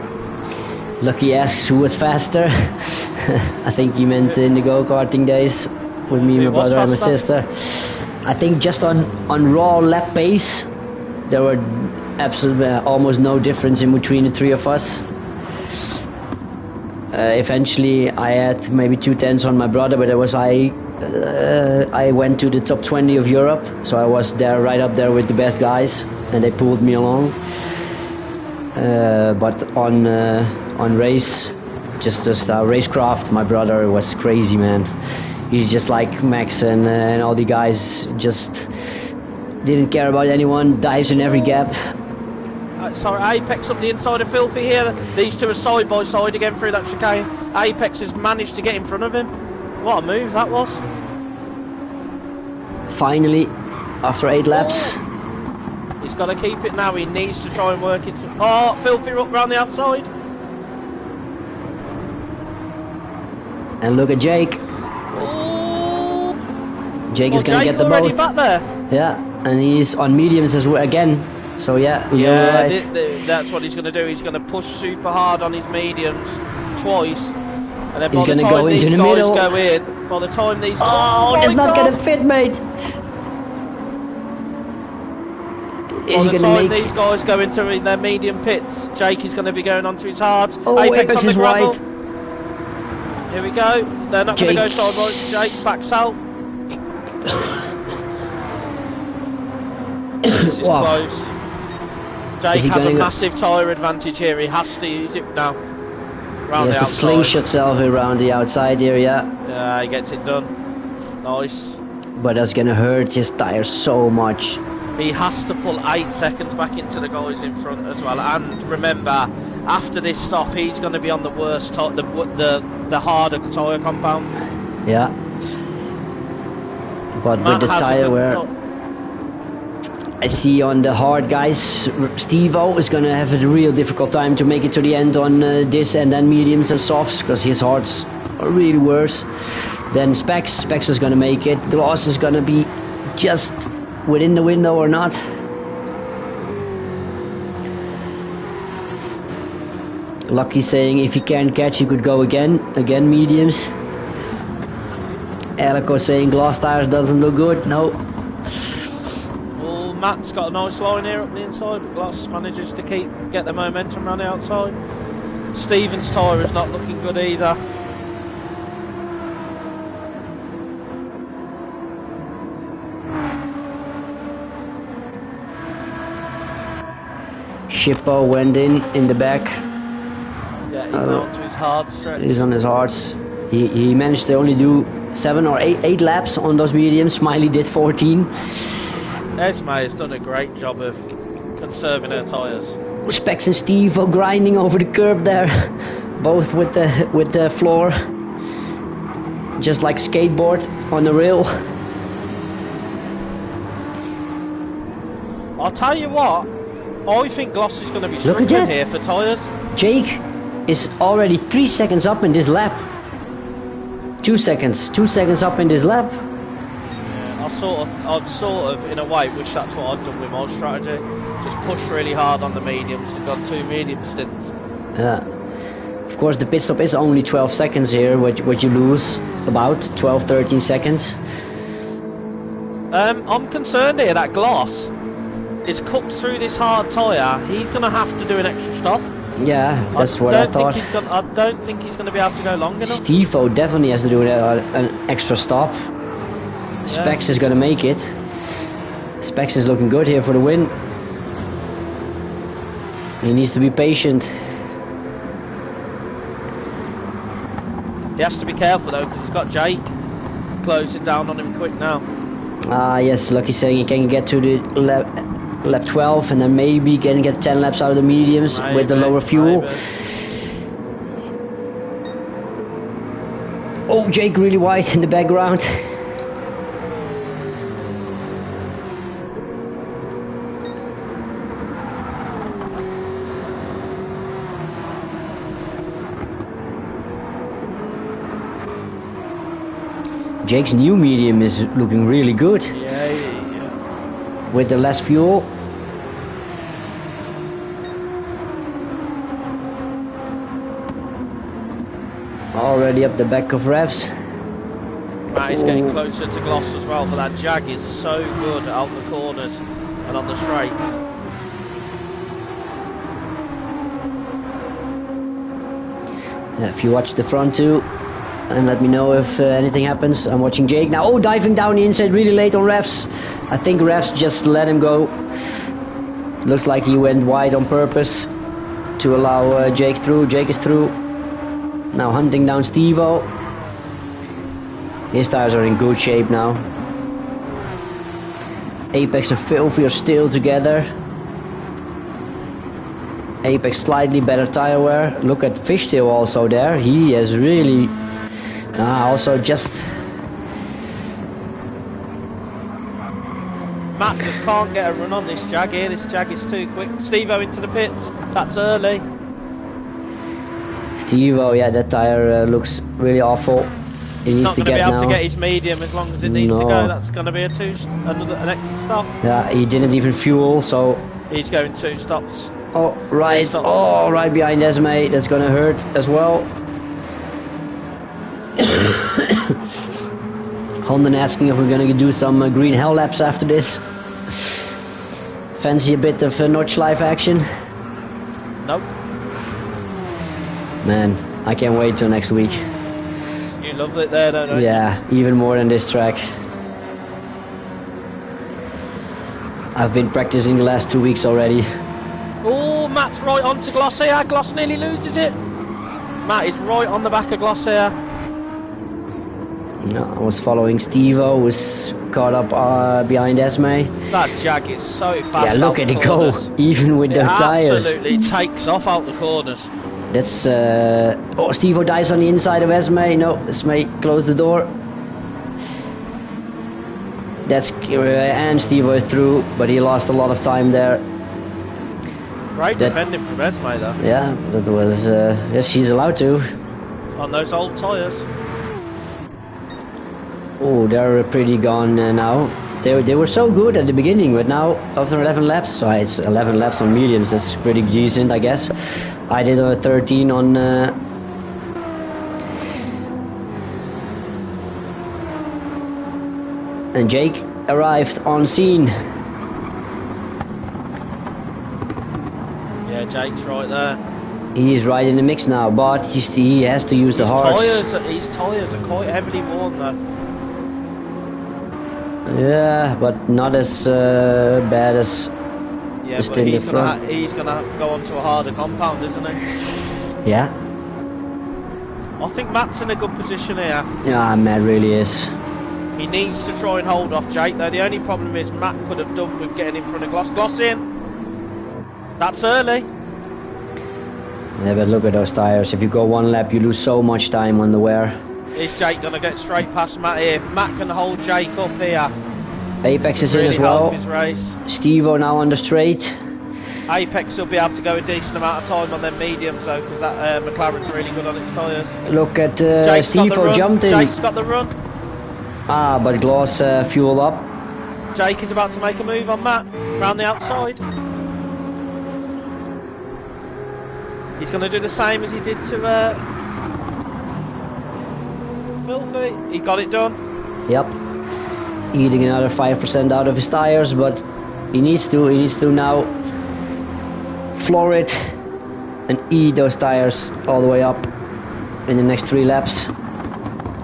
Lucky asks who was faster. I think he meant in the go-karting days with me, my brother and my sister. I think just on raw lap pace, there were absolutely almost no difference in between the three of us. Eventually, I had maybe 2/10 on my brother, but I went to the top 20 of Europe, so I was there right up there with the best guys, and they pulled me along. But on race, just racecraft, my brother was crazy, man. He's just like Max and all the guys, just didn't care about anyone, dives in every gap. Sorry, Apex up the inside of Filthy here. These two are side by side again through that chicane. Apex has managed to get in front of him. What a move that was. Finally, after 8 laps. He's got to keep it now. He needs to try and work it. Oh, Filthy up round the outside. And look at Jake. Oh. Jake is going to get the already boat. back there. Yeah, and he's on mediums as well again. So yeah, right. That's what he's going to do. He's going to push super hard on his mediums twice. And then he's by the time go these into guys the middle. go in, by the time these it's not going to fit, mate. By the time these guys go into their medium pits, Jake is going to be going onto his hards. Oh, Apex on the is gravel. right. Here we go. They're not going to go sideways. Jake backs out. This is close. Jake has a massive tyre advantage here. He has to use it now. Round the outside. He has to slingshot himself around the outside here, yeah. Yeah, he gets it done. Nice. But that's going to hurt his tyre so much. He has to pull 8 seconds back into the guys in front as well. And remember, after this stop, he's going to be on the worst, the harder tyre compound. Yeah. But Matt with the tyre wear, I see on the hard guys, Steve-O is going to have a real difficult time to make it to the end on this and then mediums and softs, because his hards are really worse. Then Specs is going to make it. Gloss is going to be just within the window or not. Lucky saying if you can't catch you could go again mediums. Elico saying glass tires doesn't look good. No. Well, Matt's got a nice line here up the inside, but Gloss manages to get the momentum around the outside. Stevens' tyre is not looking good either. Shippo went in the back. Yeah, he's now onto his hard stretch. He's on his hards. He managed to only do 7 or 8 laps on those mediums. Smiley did 14. Esme has done a great job of conserving her tyres. Specs and Steve are grinding over the curb there, both with the floor, just like a skateboard on the rail. I'll tell you what, I think Gloss is going to be struggling here for tyres. Jake is already 3 seconds up in this lap. 2 seconds up in this lap. Yeah, I'd sort of, in a way, wish that's what I'd done with my strategy. Just push really hard on the mediums and got 2 medium stints. Yeah. Of course, the pit stop is only 12 seconds here, what you lose, about 12-13 seconds. I'm concerned here that Gloss is cooked through this hard tyre. He's going to have to do an extra stop. Yeah, that's what I thought. I don't think he's going to be able to go long enough. Steve-O definitely has to do an extra stop. Specs is going to make it. Specs is looking good here for the win. He needs to be patient. He has to be careful though, because he's got Jake closing down on him quick now. Yes, Lucky saying he can get to the lap 12 and then maybe can get 10 laps out of the mediums with the lower fuel. Maybe. Oh, Jake really wide in the background. Jake's new medium is looking really good. Yeah. With the less fuel. Already up the back of revs. He's getting closer to Gloss as well, but that Jag is so good out the corners and on the straights. If you watch the front too, and let me know if anything happens. I'm watching Jake now. Oh, diving down the inside really late on refs. I think refs just let him go. Looks like he went wide on purpose to allow Jake through. Jake is through. Now hunting down Steve-O. His tires are in good shape now. Apex and Filthy are still together. Apex slightly better tire wear. Look at Fishtail also there. He has really also just... Matt just can't get a run on this Jag here. This Jag is too quick. Steve-O into the pits. That's early. Steve-O, yeah, that tire looks really awful. He's not going to be able to get his medium as long as it needs to go. That's going to be an extra stop. Yeah, he didn't even fuel, so... He's going 2 stops. Oh, right. Oh, right behind Esme. That's going to hurt as well. Honden asking if we're going to do some green hell laps after this. Fancy a bit of Notch Life action? Nope. Man, I can't wait till next week. You love it there, don't you? Yeah, even more than this track. I've been practicing the last 2 weeks already. Oh, Matt's right onto Gloss here. Gloss nearly loses it. Matt is right on the back of Gloss here. No, I was following Steve-O, who was caught up behind Esme. That Jag is so fast. Yeah, look at it go, even with the tires. Absolutely takes off out the corners. That's oh, Steve-O dies on the inside of Esme. No, Esme closed the door. That's and Steve-O is through, but he lost a lot of time there. Great defending from Esme though. Yeah, that was yes, she's allowed to. On those old tyres. Oh, they're pretty gone now. They were so good at the beginning, but now after 11 laps, so it's 11 laps on mediums. That's pretty decent, I guess. I did 13 on. And Jake arrived on scene. Yeah, Jake's right there. He is right in the mix now, but he has to use the hards. His tyres are quite heavily worn though. Yeah, but not as bad as but he's gonna go onto a harder compound, isn't he? Yeah. I think Matt's in a good position here. Yeah, Matt really is. He needs to try and hold off Jake though. The only problem is Matt could have done with getting in front of Gloss. Gloss in! That's early. Yeah, but look at those tires. If you go one lap, you lose so much time on the wear. Is Jake going to get straight past Matt here? If Matt can hold Jake up here. Apex is really in as well. His race. Steve-O now on the straight. Apex will be able to go a decent amount of time on their mediums though, because that McLaren's really good on its tyres. Look at Steve-O jumped in. Jake's got the run. Ah, but Gloss fuel up. Jake is about to make a move on Matt, round the outside. He's going to do the same as he did to Filthy. He got it done. Yep. Eating another 5% out of his tires, but he needs to now floor it and eat those tires all the way up in the next 3 laps.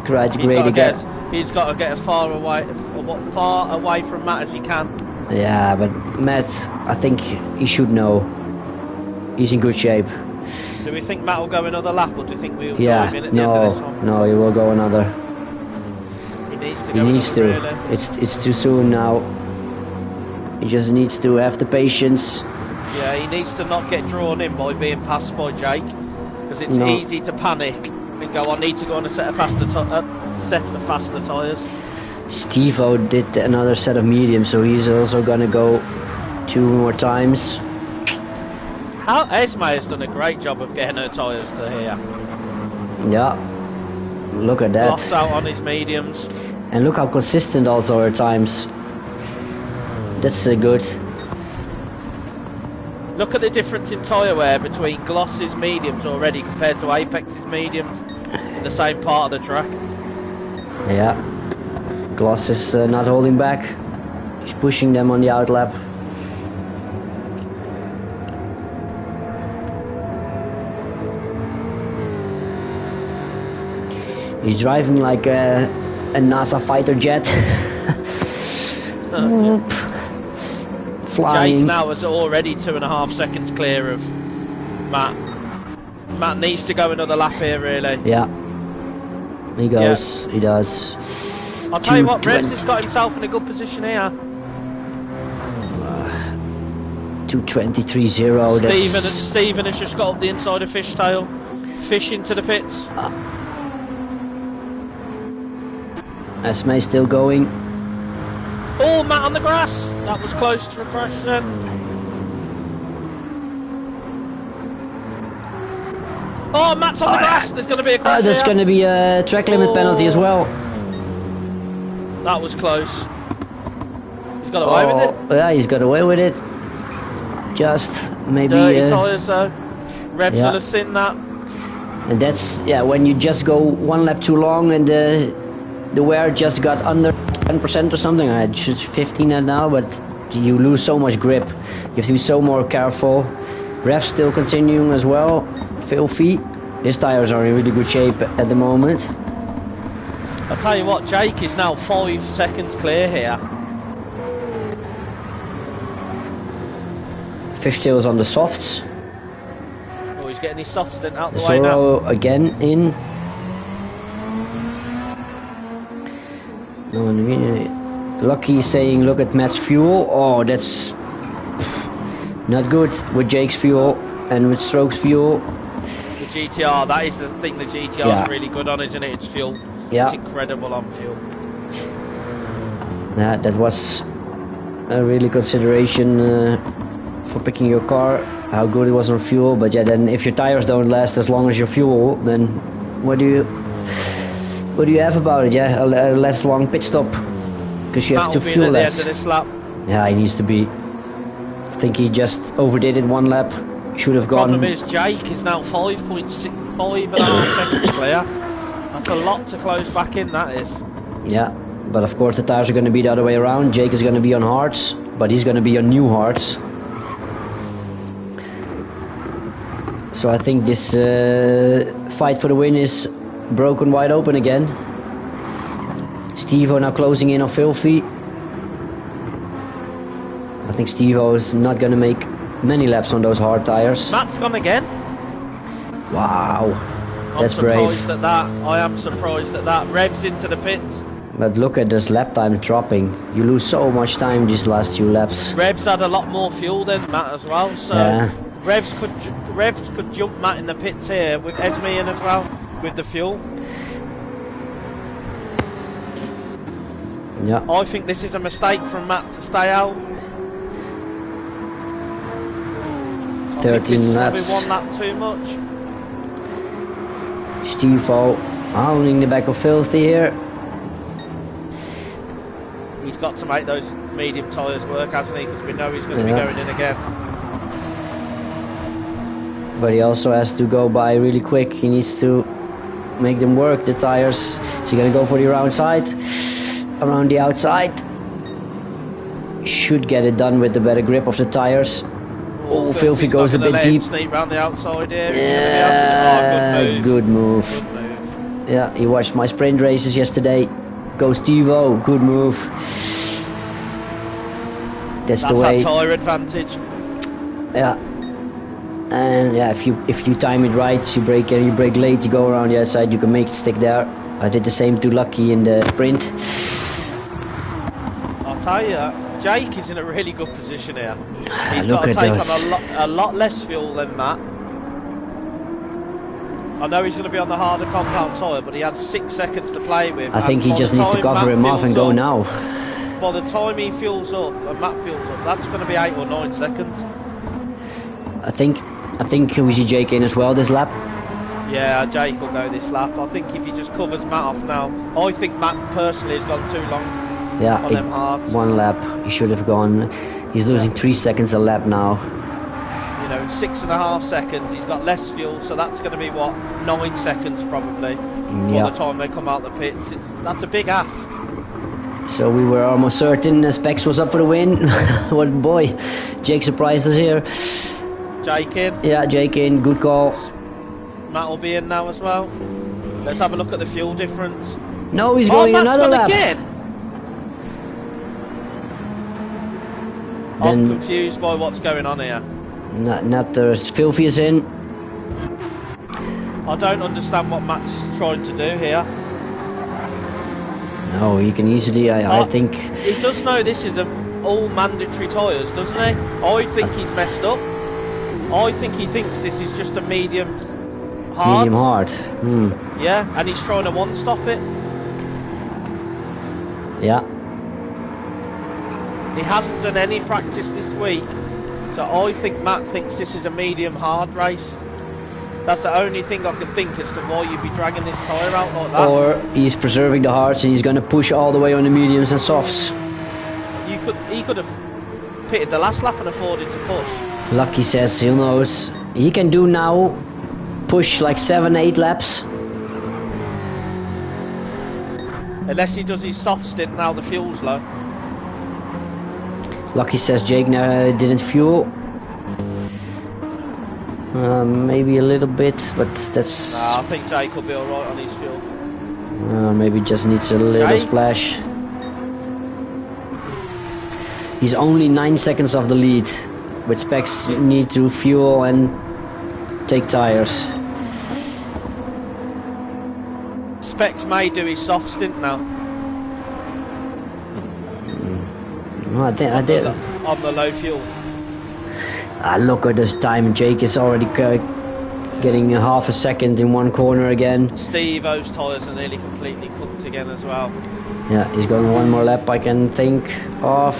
Try to grade again. He's got to get as far away from Matt as he can. Yeah, but Matt, I think he should know. He's in good shape. Do we think Matt will go another lap, or do you think we'll go Yeah, him in at the end of this one? no, he will go another. He needs to He go needs to. really. It's too soon now. He just needs to have the patience. Yeah, he needs to not get drawn in by being passed by Jake, because it's easy to panic and go, I need to go on a set of faster tyres. Steve-O did another set of mediums, so he's also gonna go 2 more times. Esme has done a great job of getting her tyres to here. Yeah, look at that. Gloss out on his mediums. And look how consistent also her times. That's good. Look at the difference in tyre wear between Gloss's mediums already compared to Apex's mediums in the same part of the track. Yeah, Gloss is not holding back. He's pushing them on the outlap. He's driving like a NASA fighter jet. Flying. Jake now is already 2.5 seconds clear of Matt. Matt needs to go another lap here, really. Yeah. He goes. Yeah. He does. I'll tell you what, Revs has got himself in a good position here. 2:23.0. Stephen has just got up the inside of Fishtail. Fish into the pits. Esme still going. Oh, Matt on the grass! That was close to a crash then. Oh, Matt's on the grass! There's going to be a crash There's going to be a track limit penalty as well. That was close. He's got away with it. Yeah, he's got away with it. Just maybe... Dirty tyres though. Revs will have seen that. And that's, when you just go 1 lap too long and the wear just got under 10% or something. It's 15 now, but you lose so much grip. You have to be so more careful. Revs still continuing as well. Filthy. His tires are in really good shape at the moment. I'll tell you what, Jake is now 5 seconds clear here. Fishtail's on the softs. Oh, he's getting his soft stint out the way now. Again in. Lucky saying, look at Matt's fuel. Oh, that's not good with Jake's fuel and with Stroke's fuel. The GTR, that is the thing the GTR is really good on, isn't it? It's fuel. Yeah. It's incredible on fuel. Yeah, that was a really consideration for picking your car, how good it was on fuel. But yeah, then if your tires don't last as long as your fuel, then what do you have about it? Yeah, a less long pit stop because you have to fuel less. At the end of this lap. Yeah, he needs to be. I think he just overdid it 1 lap. Should have gone. The problem is Jake is now 5.5 seconds clear. That's a lot to close back in, that is. Yeah, but of course the tires are going to be the other way around. Jake is going to be on hards, but he's going to be on new hards. So I think this fight for the win is broken wide open again. Steve-O now closing in on Filthy. I think Steve-O is not going to make many laps on those hard tires. Matt's gone again. Wow. That's surprised brave. at that. I am surprised at that. Revs into the pits. But look at this lap time dropping. You lose so much time these last few laps. Revs had a lot more fuel than Matt as well, so Yeah. Revs could jump Matt in the pits here with Esme in as well with the fuel. Yeah. I think this is a mistake from Matt to stay out. 13 this laps. is probably one lap too much. Steve-O owning the back of Filthy here. He's got to make those medium tyres work, hasn't he? Because we know he's going to be going in again. But he also has to go by really quick. He needs to make them work, the tires. Is he going to go for the around side? Around the outside. Should get it done with the better grip of the tires. Oh, Filthy goes a bit deep. Sneak round the outside here. Yeah, good move. Good move. Yeah, he watched my sprint races yesterday. Go Steve-O, good move. That's the way. That's that tyre advantage. Yeah. And yeah, if you time it right, you brake and you brake late, you go around the outside, you can make it stick there. I did the same to Lucky in the sprint. I'll tell you, Jake is in a really good position here. He's Look got to at take those. on a lot less fuel than Matt. I know he's going to be on the harder compound tyre, but he has 6 seconds to play with. I think he just needs to cover him off and go now. By the time he fuels up and Matt fuels up, that's going to be 8 or 9 seconds. I think we see Jake in as well this lap. Yeah, Jake will go this lap. I think if he just covers Matt off now, I think Matt personally has gone too long on them hards. One lap, he should have gone. He's losing 3 seconds a lap now. You know, 6.5 seconds, he's got less fuel, so that's going to be what, 9 seconds probably by the time they come out the pits. That's a big ask. So we were almost certain Specs was up for the win. What boy, Jake surprised us here. Jake in. Yeah, Jake in, good call. Matt will be in now as well. Let's have a look at the fuel difference. No, he's going another lap. Again. I'm confused by what's going on here. Not the Filthy is in. I don't understand what Matt's trying to do here. No, he can easily, I think... He does know this is all mandatory tyres, doesn't he? I think he's messed up. I think he thinks this is just a medium hard. Medium hard. Yeah, and he's trying to one-stop it. Yeah. He hasn't done any practice this week, so I think Matt thinks this is a medium hard race. That's the only thing I can think as to why you'd be dragging this tyre out like that. Or he's preserving the hards and he's going to push all the way on the mediums and softs. He could have pitted the last lap and afforded to push. Lucky says he knows. He can do now, push like 7-8 laps. Unless he does his soft stint now the fuel's low. Lucky says Jake didn't fuel. Maybe a little bit, but that's... Nah, I think Jake will be alright on his fuel. Maybe just needs a little splash. He's only 9 seconds off the lead. But Specs need to fuel and take tires. Specs may do his soft stint now. No, I did. On the low fuel. Look at this time. Jake is already getting half a second in one corner again. Steve-O's tyres are nearly completely cooked again as well. Yeah, he's going one more lap I can think of.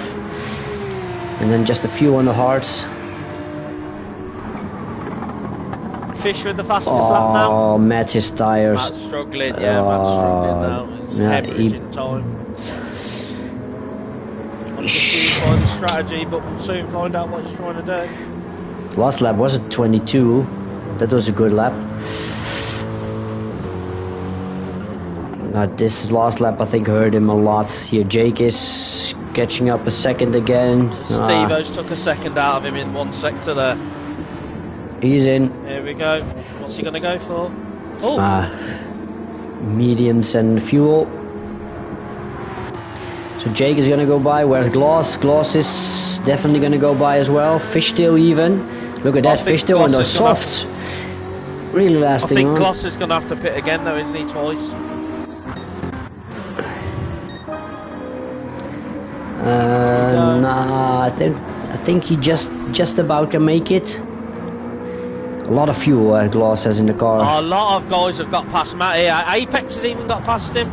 And then just a few on the hards. Fish with the fastest lap now. Oh, Matt, his tires. Matt's struggling, Matt's struggling now. It's hemorrhaging time. I'm confused by the strategy, but we'll soon find out what he's trying to do. Last lap was at 22. That was a good lap. This last lap I think hurt him a lot. Here Jake is catching up a second again. Steve-O's took a second out of him in one sector there. He's in. Here we go. What's he going to go for? Oh! Mediums and fuel. So Jake is going to go by. Where's Gloss? Gloss is definitely going to go by as well. Fishtail even. Look at that, Fishtail on those softs. really I lasting think on. Gloucester's going to have to pit again though, isn't he, twice? Nah, I think he just about can make it. A lot of fuel Gloss has in the car. Oh, a lot of guys have got past Matt here. Apex has even got past him.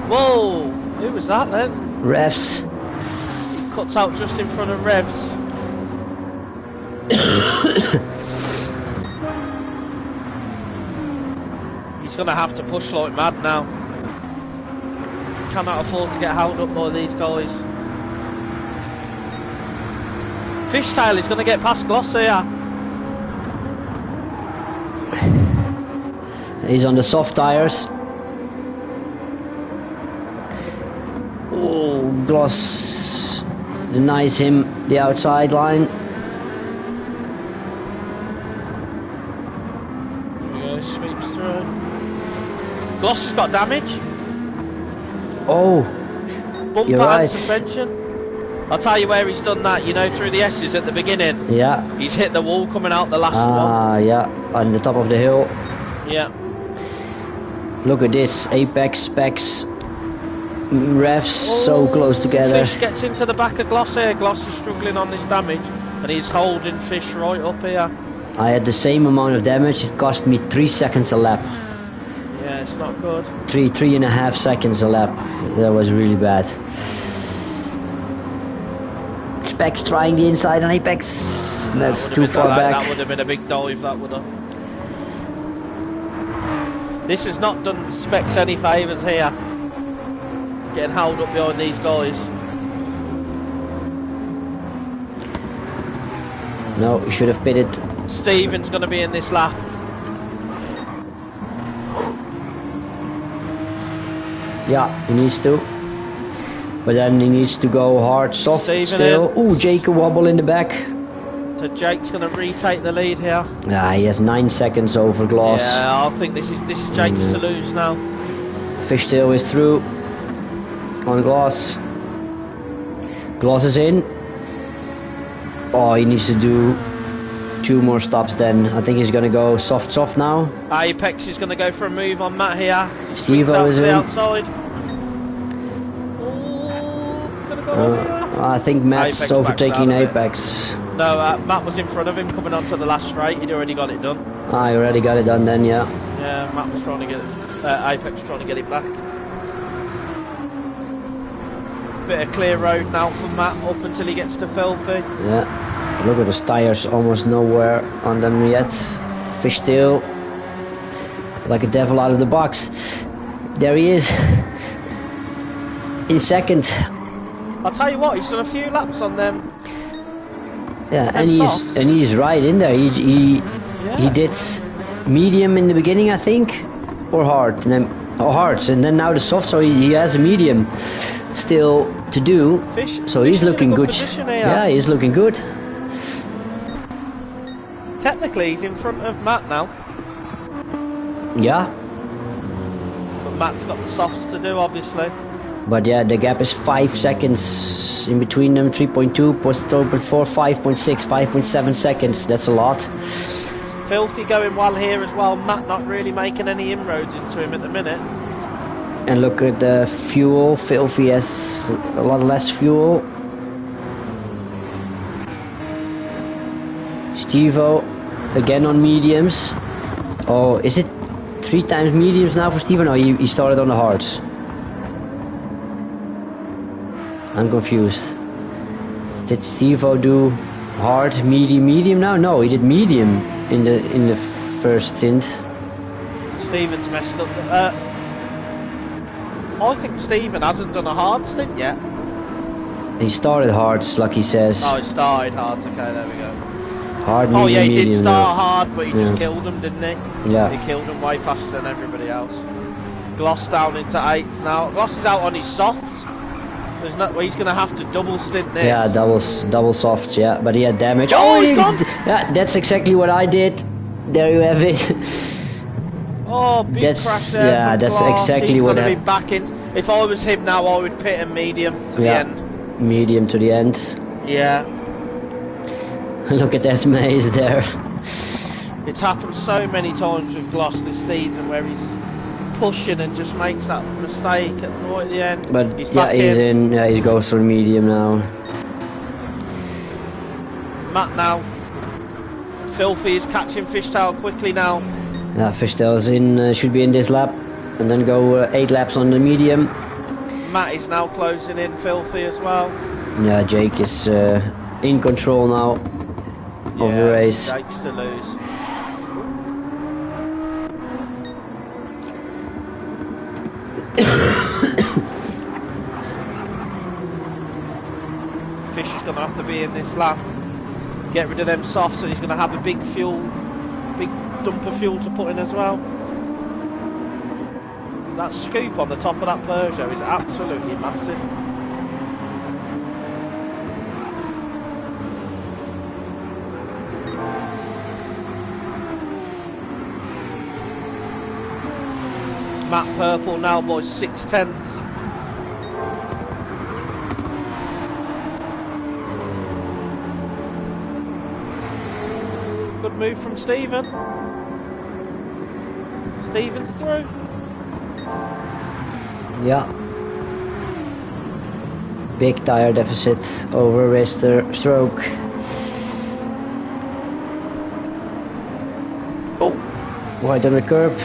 Whoa! Who was that then? Refs. He cuts out just in front of Revs. He's going to have to push like mad now. Cannot afford to get held up by these guys. Fishtail is going to get past Gloss here. He's on the soft tires. Oh, Gloss denies him the outside line. Here we go, sweeps through. Gloss has got damage. Oh, Bumper you're and right. suspension. I'll tell you where he's done that, you know, through the S's at the beginning. Yeah. He's hit the wall coming out the last one. Ah, yeah, on the top of the hill. Yeah. Look at this, Apex specs, refs so close together. Fish gets into the back of Gloss here. Gloss is struggling on this damage, and he's holding Fish right up here. I had the same amount of damage. It cost me 3 seconds a lap. Yeah, it's not good. 3.5 seconds a lap. That was really bad. Specs trying the inside on Apex. That's too far back. That would have been a big dive. That would have. This has not done Specs any favours here. Getting held up behind these guys. No, he should have pitted. Stephen's going to be in this lap. Yeah, he needs to. But then he needs to go hard, soft Stephen still. Ooh, Jake a wobble in the back. So Jake's going to retake the lead here. Yeah, he has 9 seconds over Gloss. Yeah, I think this is Jake's to lose now. Fishtail is through on Gloss. Gloss is in. Oh, he needs to do 2 more stops then. I think he's gonna go soft now. Apex is going to go for a move on Matt here. Steve-O is to the in. outside. Gonna go over here. I think Matt's Apex overtaking backs out of it. Apex. No, Matt was in front of him coming onto the last straight. He'd already got it done. I already got it done then, yeah. Yeah, Matt was trying to get it. Apex trying to get it back. Bit of clear road now for Matt up until he gets to Filthy. Yeah. Look at those tires, almost nowhere on them yet. Fishtail, like a devil out of the box. There he is, in second. I'll tell you what, he's done a few laps on them. Yeah, and he's right in there. He did medium in the beginning, I think, or hard, and then hards, and then now the soft. So he has a medium still to do. Fish, so Fish he's looking in a good. Position here. Yeah, he's looking good. Technically, he's in front of Matt now, Yeah, but Matt's got the softs to do, obviously. but yeah, the gap is 5 seconds in between them. 3.2 post open 4, 5.6, 5.7 seconds. That's a lot. Filthy going well here as well. Matt not really making any inroads into him at the minute. And look at the fuel. Filthy has a lot less fuel. Steve-O again on mediums. Oh, is it 3 times mediums now for Steve-O? No, he started on the hards. I'm confused. Did Steve-O do hard, medium now? No, he did medium in the first stint. Stephen's messed up. I think Stephen hasn't done a hard stint yet. He started hards, like he says. Oh, he started hard. Okay, there we go. Hard, Oh yeah, he medium, did start no. hard, but he just killed him, didn't he? Yeah. He killed him way faster than everybody else. Gloss down into 8th now. Gloss is out on his softs. There's no, well, he's going to have to double stint this. Yeah, double softs, yeah, but he had damage. Oh, he's gone! Yeah, that's exactly what I did. There you have it. Oh, big crash there. Yeah, from that's Gloss. exactly he's what going to be back in. If I was him now, I would pit him medium to the end. Medium to the end. Yeah. Look at Esme is there. It's happened so many times with Gloss this season where he's pushing and just makes that mistake right at the end. But He's yeah, back he's in. Yeah, he goes for medium now. Matt now. Filthy is catching Fishtail quickly now. Yeah, Fishtail's in, should be in this lap, and then go 8 laps on the medium. Matt is now closing in Filthy as well. Yeah, Jake is in control now of the race. Jake's to lose. Fish is going to have to be in this lap. Get rid of them softs, and he's going to have a big dump of fuel to put in as well. That scoop on the top of that Peugeot is absolutely massive. Matt Purple now, boys, 6/10. Good move from Stephen. Stephen's through. Yeah. Big tire deficit over Rister stroke. Oh, wide on the curb.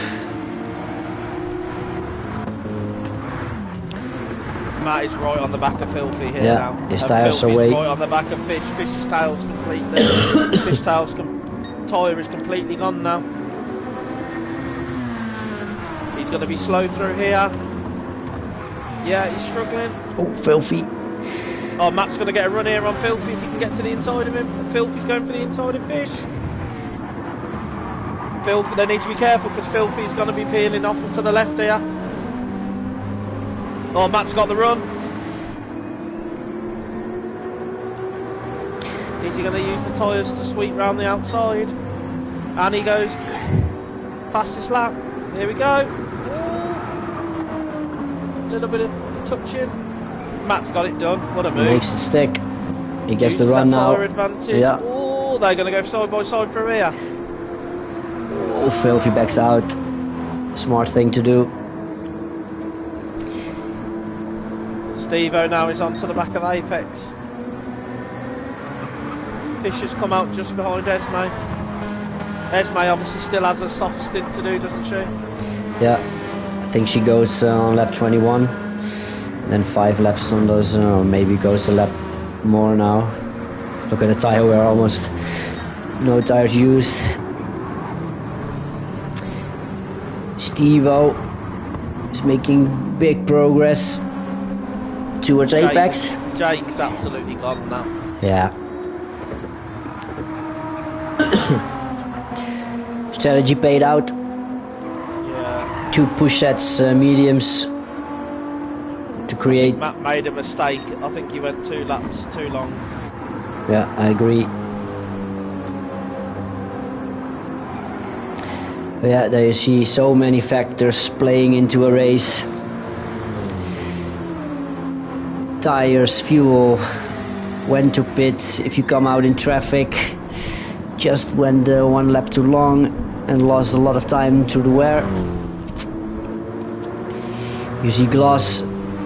Matt is right on the back of Filthy here yeah, now. His tires are right on the back of Fish. Fish's tail's completely. Fish's tyre is completely gone now. He's going to be slow through here. Yeah, he's struggling. Oh, Filthy. Oh, Matt's going to get a run here on Filthy if he can get to the inside of him. Filthy's going for the inside of Fish. Filthy, they need to be careful because Filthy's going to be peeling off to the left here. Oh, Matt's got the run. Is he going to use the tyres to sweep round the outside? And he goes fastest lap. Here we go. A little bit of touching. Matt's got it done. What a move. He makes it stick. He gets Uses the run that now. tyre advantage. Yeah. Oh, they're going to go side by side through here. Oh, Filthy backs out. Smart thing to do. Steve-O now is onto the back of Apex. Fish has come out just behind Esme. Esme obviously still has a soft stint to do, doesn't she? Yeah, I think she goes on lap 21. Then 5 laps on those, maybe goes a lap more now. Look at the tire wear, almost no tires used. Steve-O is making big progress towards Apex. Jake's absolutely gone now. Yeah. Strategy paid out. Yeah. 2 push sets, mediums to create. Matt made a mistake. I think he went 2 laps too long. Yeah, I agree. But yeah, there you see so many factors playing into a race. Tires, fuel, when to pit, if you come out in traffic, just went 1 lap too long and lost a lot of time to the wear. You see Gloss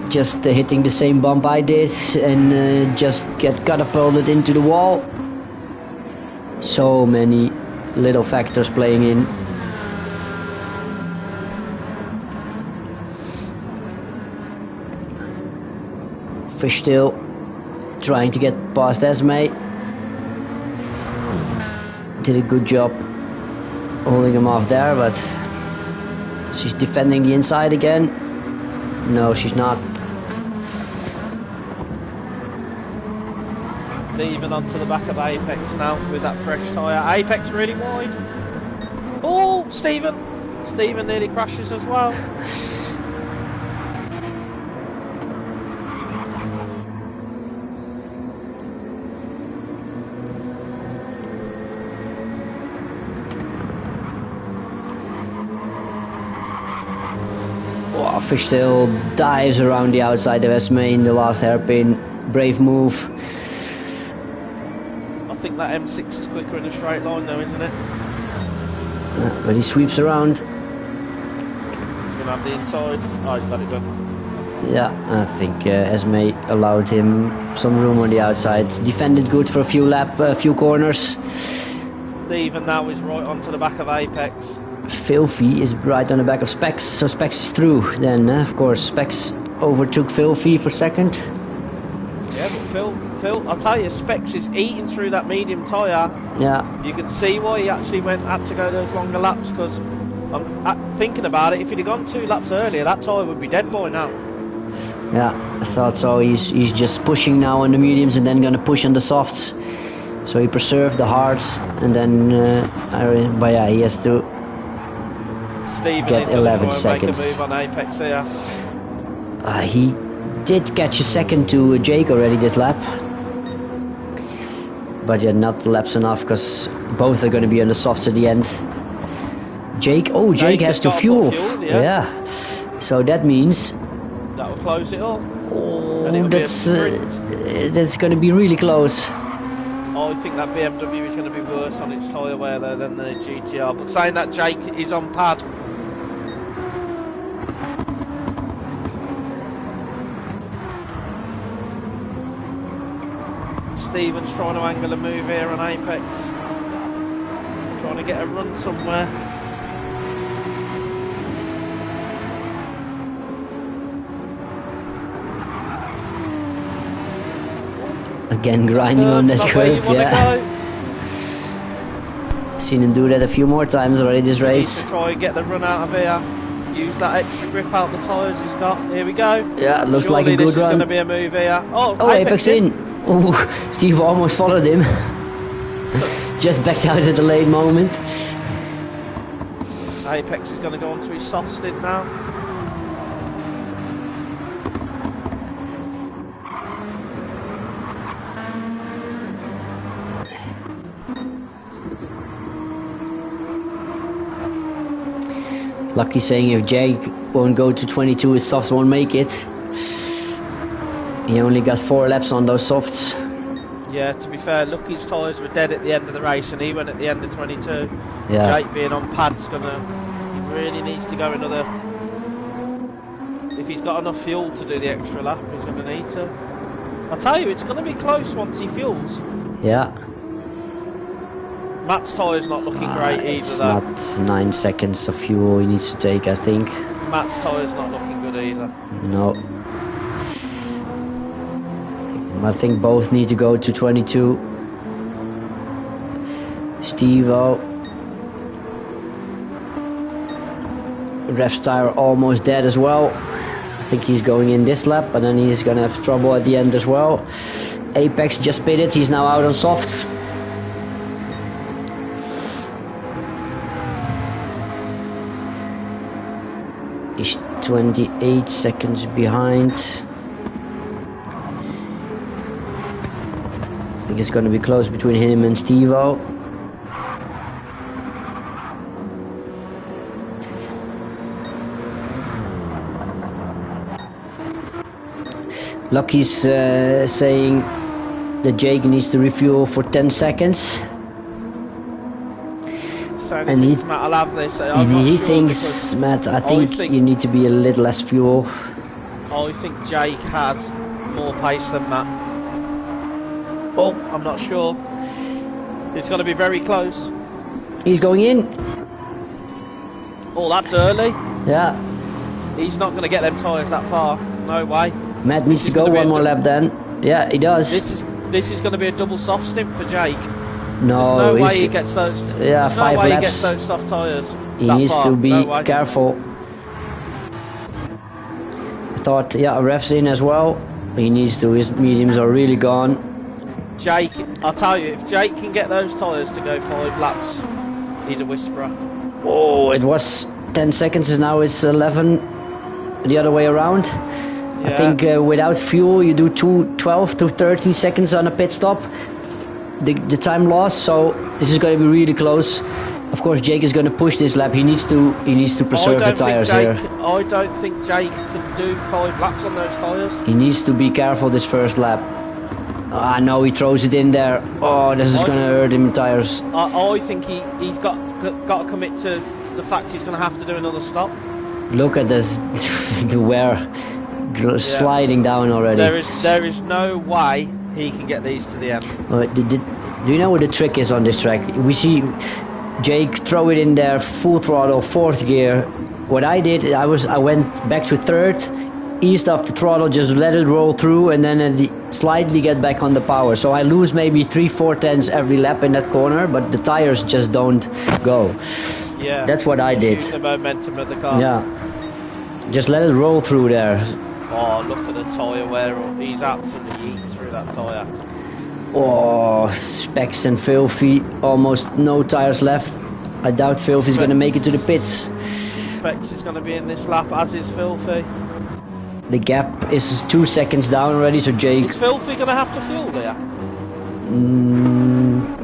just hitting the same bump I did and just get catapulted into the wall. So many little factors playing in. Fish still trying to get past Esme. Did a good job holding him off there, but she's defending the inside again. No, she's not. Even onto the back of Apex now with that fresh tyre. Apex really wide. Oh, Stephen nearly crashes as well. Fish still dives around the outside of Esme in the last hairpin. Brave move. I think that M6 is quicker in a straight line though, isn't it? But he sweeps around. He's going to have the inside. Oh, he's got it done. Yeah, I think Esme allowed him some room on the outside. Defended good for a few corners. Even now is right onto the back of Apex. Filthy is right on the back of Specs, so Specs is through. Then, of course, Specs overtook Filthy for second. Yeah, but Phil, I'll tell you, Specs is eating through that medium tyre. Yeah. You can see why he actually had to go those longer laps, because I'm thinking about it, if he'd have gone 2 laps earlier, that tyre would be dead by now. Yeah, I thought so. He's just pushing now on the mediums and then going to push on the softs. So he preserved the hards and then, but yeah, he has to Stephen get is 11 try seconds. And make a move on Apex here. He did catch a second to Jake already this lap. But yeah, not laps enough because both are going to be on the softs at the end. Jake has to fuel. Yeah. So that means that will close it up. Oh, that's going to be really close. I think that BMW is going to be worse on its tyre wear there than the GTR. But saying that, Jake is on pad. Stephen's trying to angle a move here on Apex. Trying to get a run somewhere. Again, grinding on that curve, yeah. Seen him do that a few more times already this race. Needs to try and get the run out of here. Use that extra grip out the tyres he's got. Here we go. Yeah, it looks like a good run. This is going to be a move here. Oh, Apex in. Oh, Steve almost followed him. Just backed out at the late moment. Apex is going to go onto his soft stint now. Lucky saying if Jake won't go to 22, his softs won't make it. He only got 4 laps on those softs. Yeah, to be fair, Lucky's tyres were dead at the end of the race and he went at the end of 22. Yeah. Jake being on pad's he really needs to go another. If he's got enough fuel to do the extra lap, he's going to need to. I'll tell you, it's going to be close once he fuels. Yeah. Matt's tyre's not looking great either it's though. Not 9 seconds of fuel he needs to take, I think. Matt's tyre's not looking good either. No. I think both need to go to 22. Steve-O. Ref's tire almost dead as well. I think he's going in this lap, but then he's gonna have trouble at the end as well. Apex just pitted, he's now out on softs. He's 28 seconds behind. I think it's going to be close between him and Steve-O. Lucky's saying that Jake needs to refuel for 10 seconds. So and he thinks Matt will have this. He thinks, Matt, I think you need to be a little less fuel. I think Jake has more pace than Matt. Oh, I'm not sure. It's going to be very close. He's going in. Oh, that's early. Yeah. He's not going to get them tyres that far. No way. Matt needs to go one more lap then. Yeah, he does. This is going to be a double soft stint for Jake. No, there's no way he gets those. Yeah, 5 laps. He gets those soft tyres. He needs to be careful. I thought, yeah, ref's in as well. He needs to. His mediums are really gone. Jake, I'll tell you, if Jake can get those tyres to go 5 laps, he's a whisperer. Oh, it was 10 seconds and now it's 11 the other way around. Yeah. I think without fuel you do 12 to 13 seconds on a pit stop. The time lost, so this is going to be really close. Of course, Jake is going to push this lap. He needs to preserve the tires here. I don't think Jake can do 5 laps on those tires. He needs to be careful this first lap. Ah no, he throws it in there. Oh, this is going to hurt him tires. I think he's got got to commit to the fact he's going to have to do another stop. Look at this, the wear sliding down already. There is no way he can get these to the end. Do you know what the trick is on this track? We see Jake throw it in there, full throttle, 4th gear. What I did, I went back to 3rd, eased off the throttle, just let it roll through, and then slightly get back on the power. So I lose maybe 3-4 tenths every lap in that corner, but the tires just don't go. Yeah, that's what I did. The momentum of the car. Yeah, just let it roll through there. Oh, look at the tyre wear. He's absolutely eating through that tyre. Oh, Specs and Filthy, almost no tires left. I doubt Filthy's going to make it to the pits. Specs is going to be in this lap, as is Filthy. The gap is 2 seconds down already, so Jake... Is Filthy going to have to fuel there?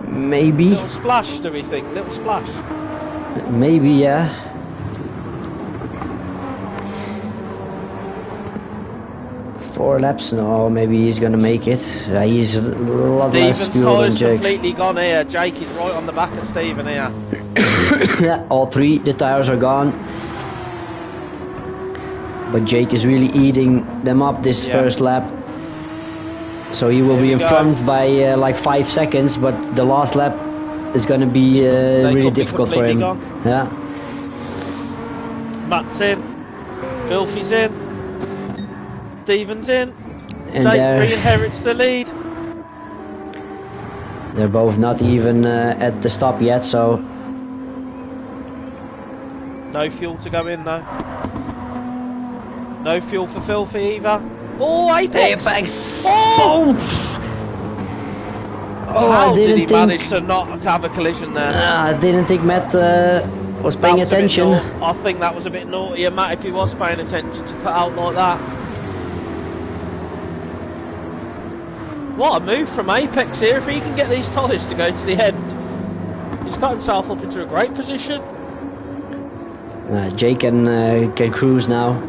Maybe. Little splash, do we think? Little splash? Maybe, yeah. Four laps? No, maybe he's gonna make it. He's a lot less fuel than Jake. Completely gone here. Jake is right on the back of Stephen here. Yeah, all three, the tires are gone. But Jake is really eating them up this first lap. So he will be in front by like 5 seconds, but the last lap is gonna be really difficult for him. Yeah. Matt's in. Filthy's in. Stephen's in. And Jake re-inherits the lead. They're both not even at the stop yet, so... No fuel to go in though. No fuel for Filthy either. Oh, Apex! Apex! Oh! How did he think... manage to not have a collision there? I didn't think Matt was paying attention. I think that was a bit naughty of Matt if he was paying attention to cut out like that. What a move from Apex here. If he can get these tyres to go to the end, he's got himself up into a great position. Jake can cruise now.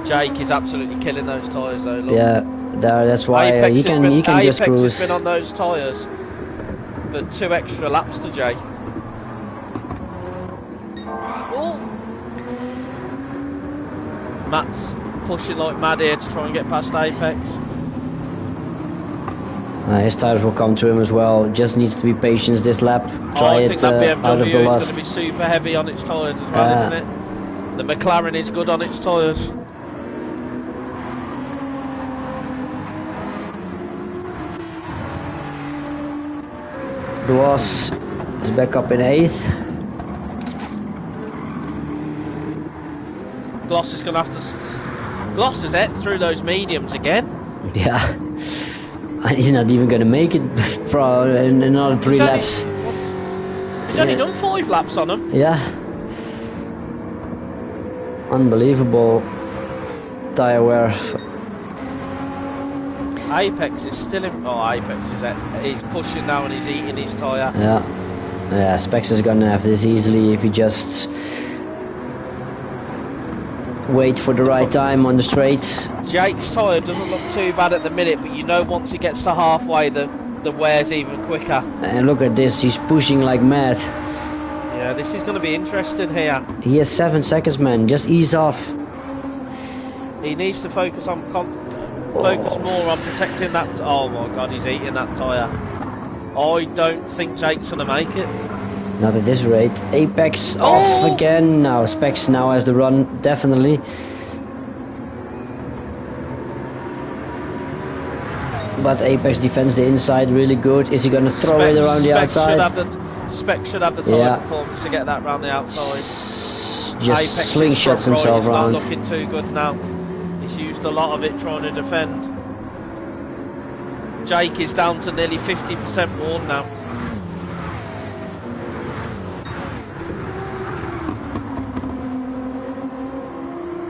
Jake is absolutely killing those tyres though. Look. Yeah, that's why he can just cruise. Apex has been on those tyres for 2 extra laps to Jake. Oh. Matt's pushing like mad here to try and get past Apex. His tyres will come to him as well. Just needs to be patient this lap. I think that BMW is going to be super heavy on its tyres as well, isn't it? The McLaren is good on its tyres. Gloss is back up in 8th. Gloss is going to have to... Gloss is it through those mediums again. Yeah. And he's not even going to make it for another 3 laps. He's only done 5 laps on him. Yeah. Unbelievable tyre wear. Apex is still in... Oh, Apex is he's pushing now and he's eating his tyre. Yeah, Specs is going to have this easily if he just wait for the right time on the straight. Jake's tyre doesn't look too bad at the minute, but you know once he gets to halfway the wear's even quicker. And look at this, he's pushing like mad. Yeah, this is going to be interesting here. He has 7 seconds, man, just ease off. He needs to focus on more on protecting that. Oh my god, he's eating that tyre. I don't think Jake's going to make it. Not at this rate. Apex off again. Now Specs now has the run, definitely. But Apex defends the inside really good. Is he going to throw it around the outside? Specs should have the tyre performance to get that round the outside. Just Apex slingshots himself around. It's not looking too good now. He's used a lot of it trying to defend. Jake is down to nearly 50% worn now.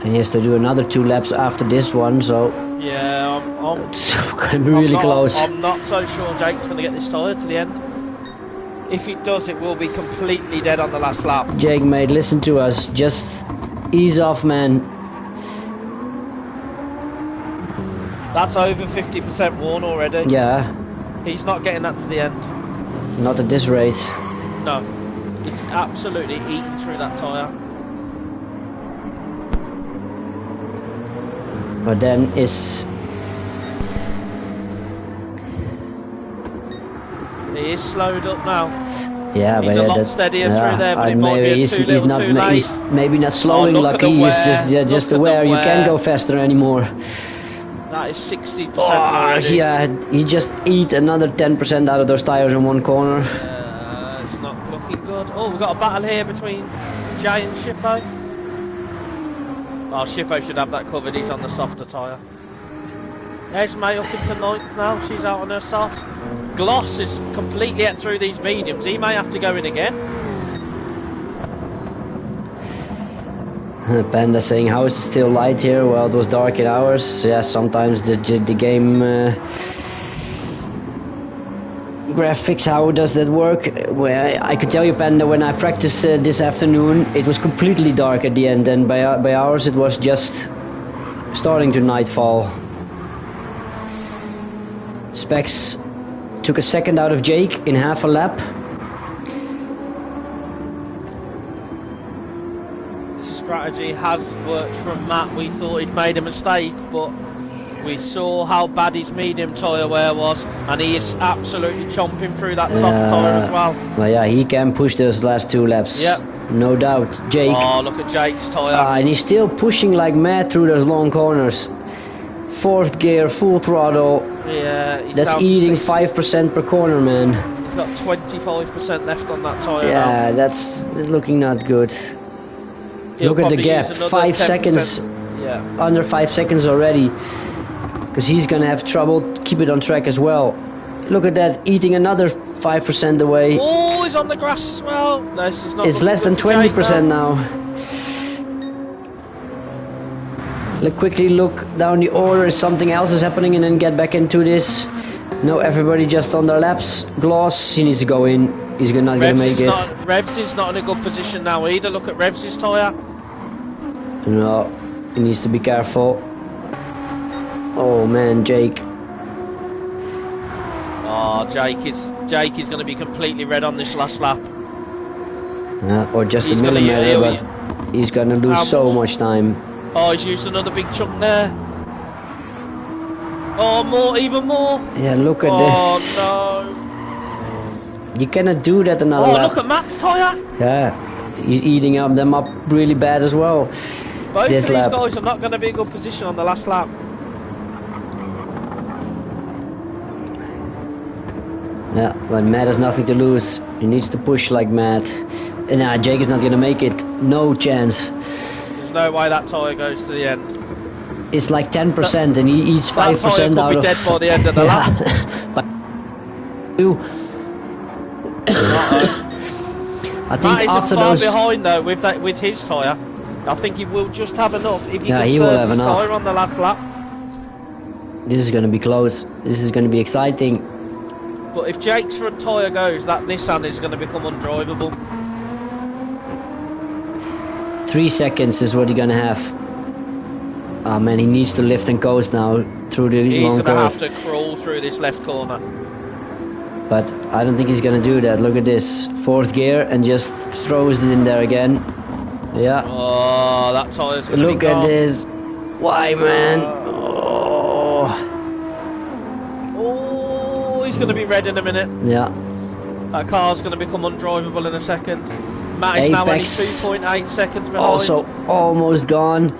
And he has to do another 2 laps after this one, so... Yeah, it's going to be really close. I'm not so sure Jake's going to get this tyre to the end. If it does, it will be completely dead on the last lap. Jake, mate, listen to us. Just ease off, man. That's over 50% worn already. Yeah. He's not getting that to the end. Not at this rate. No. It's absolutely eating through that tyre. But then it's... He is slowed up now. Yeah, He's but a lot steadier through there, but it might maybe be too little, too late. He's maybe not slowing, look at the Lucky. He's wear. just Look at aware the you can't wear. go faster anymore. That is 60% Oh, already. yeah, he just eat another 10% out of those tires in one corner. It's not looking good. Oh, we've got a battle here between Jay and Shippo. Oh, Shippo should have that covered. He's on the softer tyre. There's May up into 9th now. She's out on her softs. Gloss is completely at through these mediums. He may have to go in again. Panda saying, how is it still light here? Well, it was dark in hours. Yeah, sometimes the game graphics, how does that work? Well, I could tell you, Panda, when I practiced this afternoon, it was completely dark at the end, and by hours it was just starting to nightfall. Specs took a second out of Jake in half a lap. Strategy has worked from Matt. We thought he'd made a mistake, but we saw how bad his medium tyre wear was, and he is absolutely chomping through that soft tyre as well. Well, yeah, he can push those last 2 laps. Yep. No doubt. Jake. Oh, look at Jake's tyre. And he's still pushing like mad through those long corners. 4th gear, full throttle. Yeah, he's that's down eating to 5% per corner, man. He's got 25% left on that tyre now. Yeah, that's looking not good. Look at the gap, 5 seconds, under 5 seconds already. Because he's gonna have trouble to keep it on track as well. Look at that, eating another 5% away. Oh, he's on the grass as well. This is not it's less than 20% now. Let's quickly look down the order if something else is happening and then get back into this. No, everybody just on their laps. Gloss, he needs to go in. He's not going to make it. Revs is not in a good position now either. Look at Revs' tyre. No, he needs to be careful. Oh man, Jake. Oh, Jake is going to be completely red on this last lap. Or just a millimeter, but he's going to lose so much time. Oh, he's used another big chunk there. Oh, more, even more. Yeah, look at this. Oh no. You cannot do that another lap. Oh, look at Matt's tyre. Yeah, he's eating them up really bad as well. Both of these guys are not going to be in good position on the last lap. Yeah, but Matt has nothing to lose. He needs to push like mad. And Jake is not going to make it. No chance. There's no way that tyre goes to the end. It's like 10% and he eats 5% out of... That tyre could be dead by the end of the lap. I think Matt after isn't far those... behind though with his tyre. I think he will just have enough if he conserves his tyre on the last lap. This is going to be close. This is going to be exciting. But if Jake's front tyre goes, that Nissan is going to become undrivable. 3 seconds is what he's going to have. Oh man, he needs to lift and coast now through the long curve. He's going to have to crawl through this left corner. But I don't think he's going to do that. Look at this. 4th gear and just throws it in there again. Yeah. Oh, that tyre's going to be gone. Look at this. Why, man? Oh, he's going to be red in a minute. Yeah. That car's going to become undrivable in a second. Matt is now only 2.8 seconds behind. Also almost gone.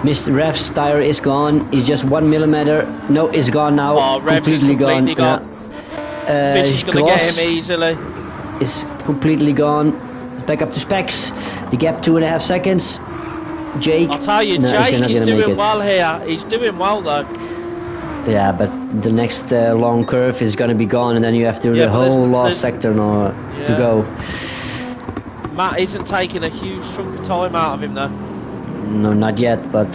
Mr. Rev's tyre is gone. He's just 1 millimeter. No, it's gone now. Oh, Rev's is completely gone. Yeah. Fish is going to get him easily. Is completely gone. Back up to Specs. The gap 2.5 seconds. Jake. I'll tell you, Jake is doing well here. He's doing well though. Yeah, but the next long curve is going to be gone, and then you have to the whole last sector now to go. Matt isn't taking a huge chunk of time out of him though. No, not yet, but...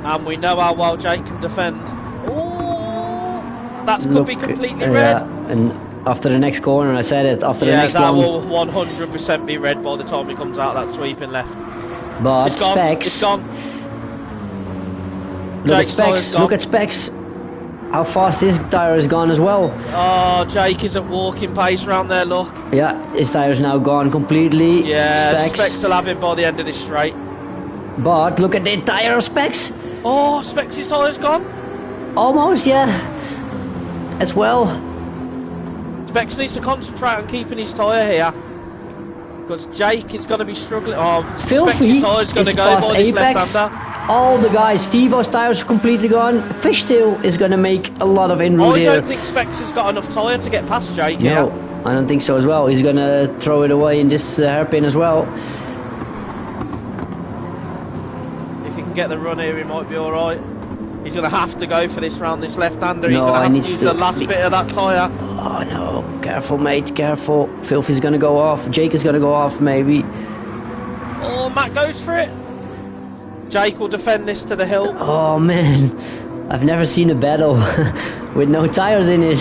And we know how well Jake can defend. Oh, that could be completely red. And after the next corner, I said it, after the next one... Yeah, that will 100% be red by the time he comes out that sweeping left. But it's gone. Specs... It's gone. Look at Specs, look at Specs. how fast his tire is gone as well. Oh, Jake is at walking pace round there, look. Yeah, his tire's now gone completely. Yeah, Specs. Specs will have him by the end of this straight. But look at the tire of Specs. Oh, Specs' tire's gone. Almost, yeah. As well. Specs needs to concentrate on keeping his tyre here. Because Jake is going to be struggling. Oh, Filthy Specs' tyre's going to is go past by this Apex. left-hander. All the guys, Steve-O's tires completely gone. Fishtail is going to make a lot of inroad I here. don't think Specs has got enough tyre to get past Jake here. No, I don't think so as well. He's going to throw it away in this hairpin as well. If he can get the run here, he might be alright. He's going to have to go for this round, this left-hander. He's No, going I to need have to use to the last bit of that tyre. Oh no, careful mate, careful. Filthy's going to go off. Jake is going to go off maybe. Oh, Matt goes for it. Jake will defend this to the hill. Oh man, I've never seen a battle with no tires in it.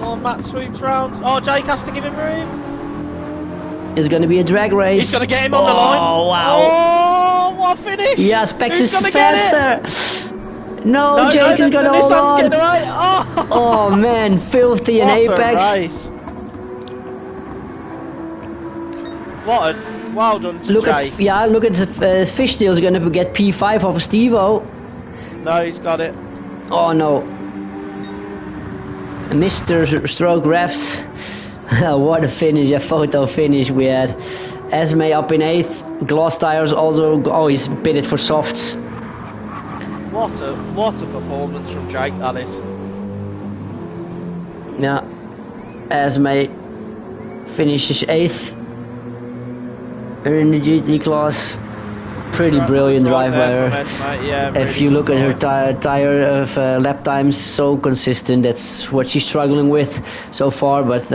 Oh, Matt sweeps round. Oh, Jake has to give him room. It's going to be a drag race. He's going to get him on the line. Oh wow. Oh, what a finish. Yeah, Specs Who's is gonna get it? faster. No, Jake is going to hold Nissan's on. getting away. Oh, Oh man, Filthy and what Apex. a race. What a well done to Look Jake. at look at the Fishtail's going to get P5 off of Steve-O. No, he's got it. Oh no. Mr. Stroke Refs. What a finish, a photo finish we had. Esme up in 8th. Gloss tires also. Oh, he's pitted for softs. What a performance from Jake, that is. Yeah. Esme finishes 8th. In the GT class. Pretty brilliant drive by her. Yeah, If you look at her tire of lap times, so consistent. That's what she's struggling with so far, but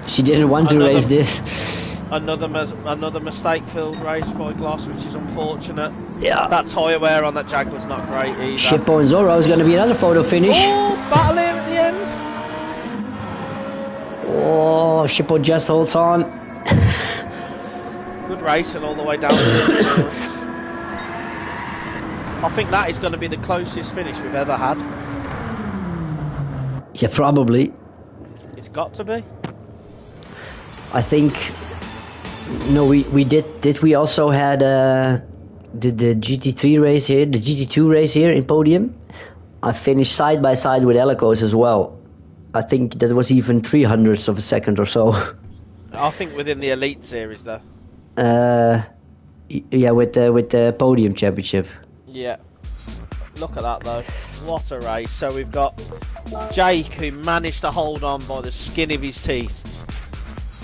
she didn't want to race this. Another mistake-filled race by Gloss, which is unfortunate. Yeah. That tyre wear on that Jag was not great either. Shippo and Zorro is going to be another photo finish. Oh, battle here at the end. Oh, Shippo just holds on. Good racing all the way down to the field. I think that is going to be the closest finish we've ever had. Yeah, probably. It's got to be. I think. No, we did we also had the GT3 race here, the GT2 race here in podium. I finished side by side with Elicos as well. I think that was even 300ths of a second or so. I think within the Elite Series though. Yeah, with the podium championship. Yeah. Look at that though. What a race. So we've got Jake, who managed to hold on by the skin of his teeth.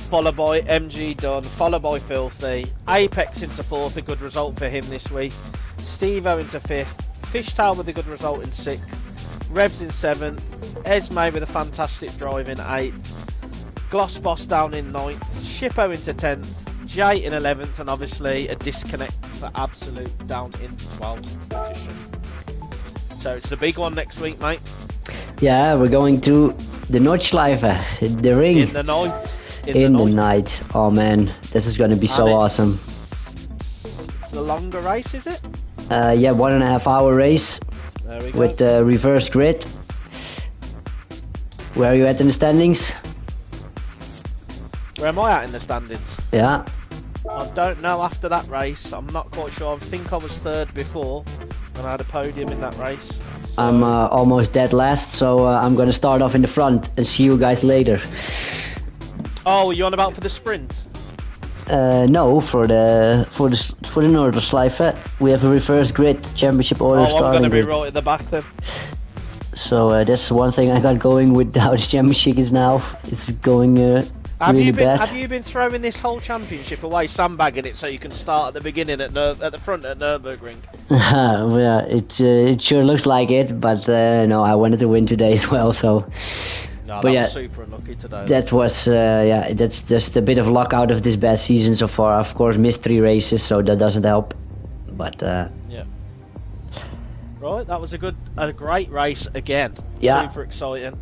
Followed by MG Dunn, followed by Filthy. Apex into 4th, a good result for him this week. Steve-O into 5th. Fishtail with a good result in 6th. Rebs in 7th. Esme with a fantastic drive in 8th. Gloss Boss down in 9th. Shippo into 10th. Jay in 11th, and obviously a disconnect for Absolute down in 12th position. So it's the big one next week, mate. Yeah, we're going to the Nordschleife, the ring. In the night. In the night. Oh man, this is going to be so awesome. It's a longer race, is it? Yeah, 1.5 hour race. There we go. With the reverse grid. Where are you at in the standings? Where am I at in the standings? Yeah. I don't know after that race. I'm not quite sure. I think I was 3rd before, and I had a podium in that race. So I'm almost dead last, so I'm going to start off in the front and see you guys later. Oh, are you on about for the sprint? No, for the Nordschleife, we have a reverse grid championship order starting. Oh, I'm going to be grid. right at the back then. So that's one thing I got going with how the championship is now. It's going really bad. Have you been throwing this whole championship away, sandbagging it so you can start at the beginning at the front at Nürburgring? Yeah, it sure looks like it, but no, I wanted to win today as well. So. No, But that yeah, was super unlucky today. That was that's just a bit of luck out of this bad season so far. Of course, missed 3 races, so that doesn't help. But yeah. Right, that was a great race again. Yeah. Super exciting.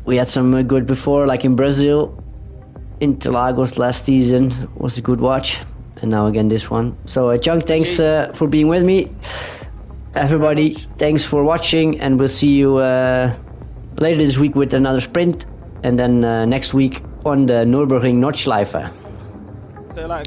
we had some good before, like in Brazil, Interlagos last season was a good watch, and now again this one. So Chunk, thanks for being with me. Everybody, much. thanks for watching, and we'll see you later this week with another sprint, and then next week on the Nürburgring Nordschleife. See you later, guys.